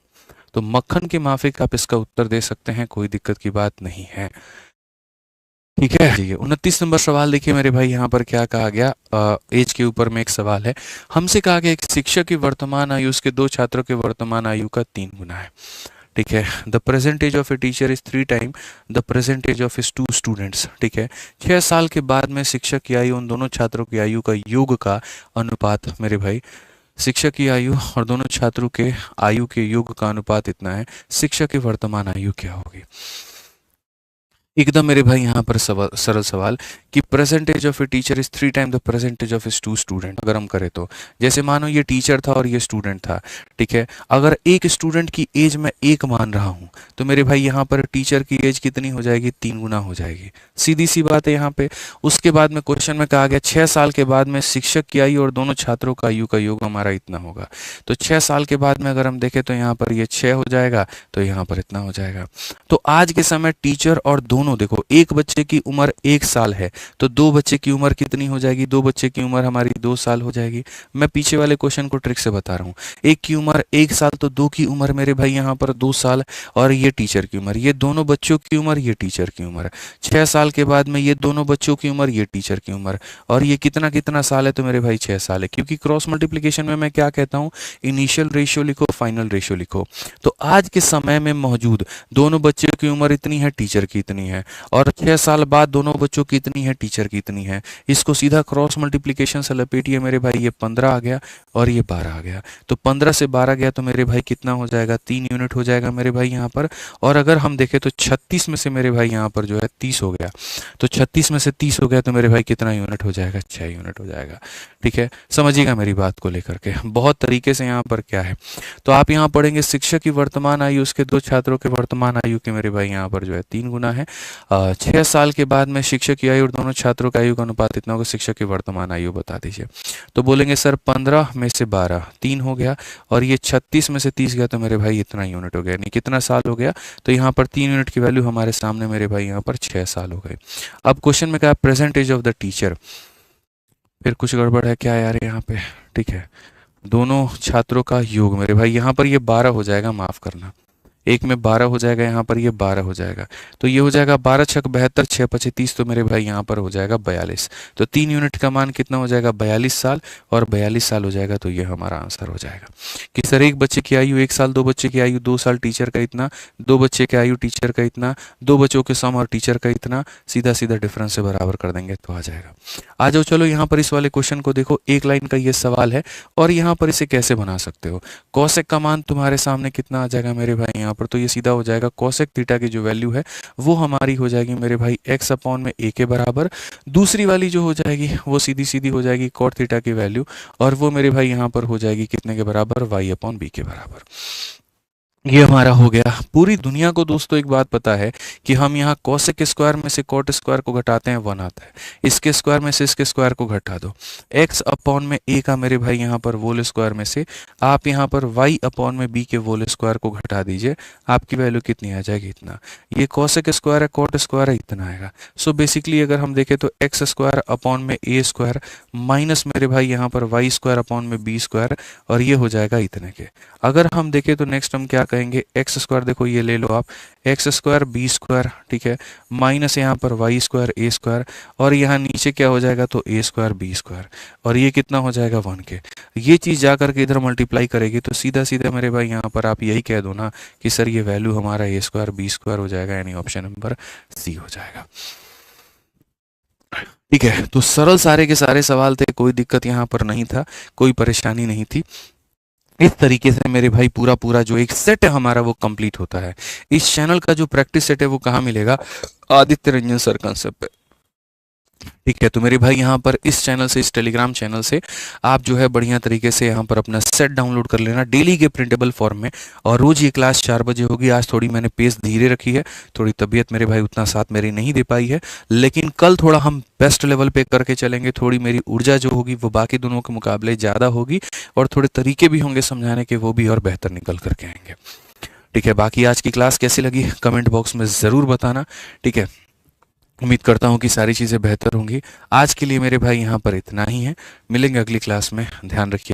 तो मक्खन के माफिक आप इसका उत्तर दे सकते हैं, कोई दिक्कत की बात नहीं है। ठीक है जी, 29 नंबर सवाल देखिए मेरे भाई, यहाँ पर क्या कहा गया, एज के ऊपर में एक सवाल है। हमसे कहा गया एक शिक्षक की वर्तमान आयु उसके 2 छात्रों के वर्तमान आयु का 3 गुना है। ठीक है, the present age of a teacher is 3 time the present age of is 2 students. ठीक है, 6 साल के बाद में शिक्षक की आयु उन दोनों छात्रों की आयु का योग का अनुपात मेरे भाई, शिक्षक की आयु और दोनों छात्रों के आयु के योग का अनुपात इतना है, शिक्षक की वर्तमान आयु क्या होगी। एकदम मेरे भाई यहाँ पर सरल सवाल कि percentage of a teacher is 3 time the percentage of is 2 student. अगर हम करें तो जैसे मानो ये टीचर था और ये स्टूडेंट था। ठीक है, अगर एक स्टूडेंट की एज मैं 1 मान रहा हूँ, तो मेरे भाई यहाँ पर टीचर की एज कितनी हो जाएगी, 3 गुना हो जाएगी। सीधी सी बात है यहाँ पे। उसके बाद में क्वेश्चन में कहा गया 6 साल के बाद में शिक्षक की आयु और दोनों छात्रों का आयु का योग हमारा इतना होगा। तो 6 साल के बाद में अगर हम देखें तो यहाँ पर ये 6 हो जाएगा, तो यहाँ पर इतना हो जाएगा। तो आज के समय टीचर और दोनों देखो, एक बच्चे की उम्र 1 साल है, तो 2 बच्चे की उम्र कितनी हो जाएगी, 2 बच्चे की उम्र हमारी 2 साल हो जाएगी। मैं पीछे वाले क्वेश्चन को ट्रिक से बता रहा हूँ। एक की उम्र 1 साल, तो 2 की उम्र मेरे भाई यहाँ पर 2 साल, और ये टीचर की उम्र, ये दोनों बच्चों की उम्र, ये टीचर की उम्र। 6 साल के बाद में ये दोनों बच्चों की उम्र, ये टीचर की उम्र, और ये कितना कितना साल है, तो मेरे भाई 6 साल है। क्योंकि क्रॉस मल्टीप्लीकेशन में मैं क्या कहता हूँ, इनिशियल रेशियो लिखो, फाइनल रेशियो लिखो। तो आज के समय में मौजूद दोनों बच्चों की उम्र इतनी है, टीचर की इतनी है, और 6 साल बाद दोनों बच्चों की इतनी है, टीचर की इतनी है। इसको सीधा क्रॉस मल्टीप्लिकेशन से लपेटिए मेरे भाई, ये 15 आ गया और ये 12 आ गया। तो 15 से 12 गया तो मेरे भाई कितना हो जाएगा, 3 यूनिट हो जाएगा मेरे भाई यहाँ पर। और अगर हम देखें तो 36 में से मेरे भाई यहाँ पर जो है 30 हो गया, तो 36 में से 30 हो गया तो मेरे भाई कितना यूनिट हो जाएगा, 6 यूनिट हो जाएगा। ठीक है, समझिएगा मेरी बात को लेकर के, बहुत तरीके से यहाँ पर क्या है। तो आप यहाँ पढ़ेंगे शिक्षक की वर्तमान आयु उसके दो छात्रों के वर्तमान आयु के मेरे भाई यहाँ पर जो है 3 गुना है। 6 साल के बाद में शिक्षक की आयु और दोनों छात्रों की आयु का अनुपात इतना होगा, शिक्षक की वर्तमान आयु बता दीजिए। तो बोलेंगे सर 15 में से 12 3 हो गया, और ये 36 में से 30 गया तो मेरे भाई इतना यूनिट हो गया, यानी कितना साल हो गया। तो यहाँ पर 3 यूनिट की वैल्यू हमारे सामने मेरे भाई यहाँ पर 6 साल हो गए। अब क्वेश्चन में क्या, present age of the teacher. फिर कुछ गड़बड़ है क्या यार यहाँ पे। ठीक है, दोनों छात्रों का योग मेरे भाई यहाँ पर ये 12 हो जाएगा, माफ करना, एक में 12 हो जाएगा, यहाँ पर ये 12 हो जाएगा। तो ये हो जाएगा 12 छक 72, 6 पचे 30, तो मेरे भाई यहाँ पर हो जाएगा 42। तो 3 यूनिट का मान कितना हो जाएगा, 42 साल, और 42 साल हो जाएगा तो ये हमारा आंसर हो जाएगा। कि सर एक बच्चे की आयु 1 साल, 2 बच्चे की आयु 2 साल, टीचर का इतना, 2 बच्चे की आयु टीचर का इतना, 2 बच्चों के सम और टीचर का इतना, सीधा सीधा डिफरेंस से बराबर कर देंगे तो आ जाएगा। आ जाओ, चलो यहाँ पर इस वाले क्वेश्चन को देखो, एक लाइन का ये सवाल है, और यहाँ पर इसे कैसे बना सकते हो। कॉसेक का मान तुम्हारे सामने कितना आ जाएगा मेरे भाई यहाँ पर, तो ये सीधा हो जाएगा कॉसेक थीटा की जो वैल्यू है वो हमारी हो जाएगी मेरे भाई x अपॉन में a के बराबर। दूसरी वाली जो हो जाएगी वो सीधी सीधी हो जाएगी कॉट थीटा की वैल्यू, और वो मेरे भाई यहाँ पर हो जाएगी कितने के बराबर, y अपॉन b के बराबर। ये हमारा हो गया। पूरी दुनिया को दोस्तों एक बात पता है कि हम यहाँ कोसेक स्क्वायर में से कोट स्क्वायर को घटाते हैं 1 आता है, इसके स्क्वायर में से इसके स्क्वायर को घटा दो, x अपॉन में a का मेरे भाई यहाँ पर वोल स्क्वायर में से आप यहाँ पर y अपॉन में b के वोल स्क्वायर को घटा दीजिए, आपकी वैल्यू कितनी आ जाएगी, इतना। ये कोसेक स्क्वायर है, कोट स्क्वायर है, इतना आएगा। सो बेसिकली अगर हम देखें तो एक्स स्क्वायर अपॉन में a स्क्वायर माइनस मेरे भाई यहाँ पर y स्क्वायर अपॉन में b स्क्वायर, और ये हो जाएगा इतने के। अगर हम देखें तो नेक्स्ट हम क्या कहेंगे, एक्स स्क्वायर देखो ये ले लो आप, एक्स स्क्वायर बी स्क्वायर, ठीक है, माइनस यहाँ पर वाई स्क्वायर ए स्क्वायर, और यहाँ नीचे क्या हो जाएगा तो ए स्क्वायर बी स्क्वायर, और ये कितना हो जाएगा 1 के। ये चीज़ जा करके इधर मल्टीप्लाई करेगी तो सीधा सीधा मेरे भाई यहाँ पर आप यही कह दो ना कि सर ये वैल्यू हमारा ए स्क्वायर बी स्क्वायर हो जाएगा, यानी ऑप्शन नंबर सी हो जाएगा। ठीक है, तो सरल सारे के सारे सवाल थे, कोई दिक्कत यहाँ पर नहीं था, कोई परेशानी नहीं थी। इस तरीके से मेरे भाई पूरा पूरा जो एक सेट है हमारा वो कंप्लीट होता है। इस चैनल का जो प्रैक्टिस सेट है वो कहाँ मिलेगा, आदित्य रंजन सर कंसेप्ट पे। ठीक है, तो मेरे भाई यहाँ पर इस चैनल से, इस टेलीग्राम चैनल से आप जो है बढ़िया तरीके से यहाँ पर अपना सेट डाउनलोड कर लेना डेली के प्रिंटेबल फॉर्म में, और रोज ये क्लास 4 बजे होगी। आज थोड़ी मैंने पेस धीरे रखी है, थोड़ी तबीयत मेरे भाई उतना साथ मेरी नहीं दे पाई है, लेकिन कल थोड़ा हम बेस्ट लेवल पे करके चलेंगे। थोड़ी मेरी ऊर्जा जो होगी वो बाकी दोनों के मुकाबले ज़्यादा होगी, और थोड़े तरीके भी होंगे समझाने के, वो भी और बेहतर निकल करके आएंगे। ठीक है, बाकी आज की क्लास कैसी लगी कमेंट बॉक्स में ज़रूर बताना। ठीक है, उम्मीद करता हूँ कि सारी चीज़ें बेहतर होंगी। आज के लिए मेरे भाई यहाँ पर इतना ही है, मिलेंगे अगली क्लास में, ध्यान रखिए।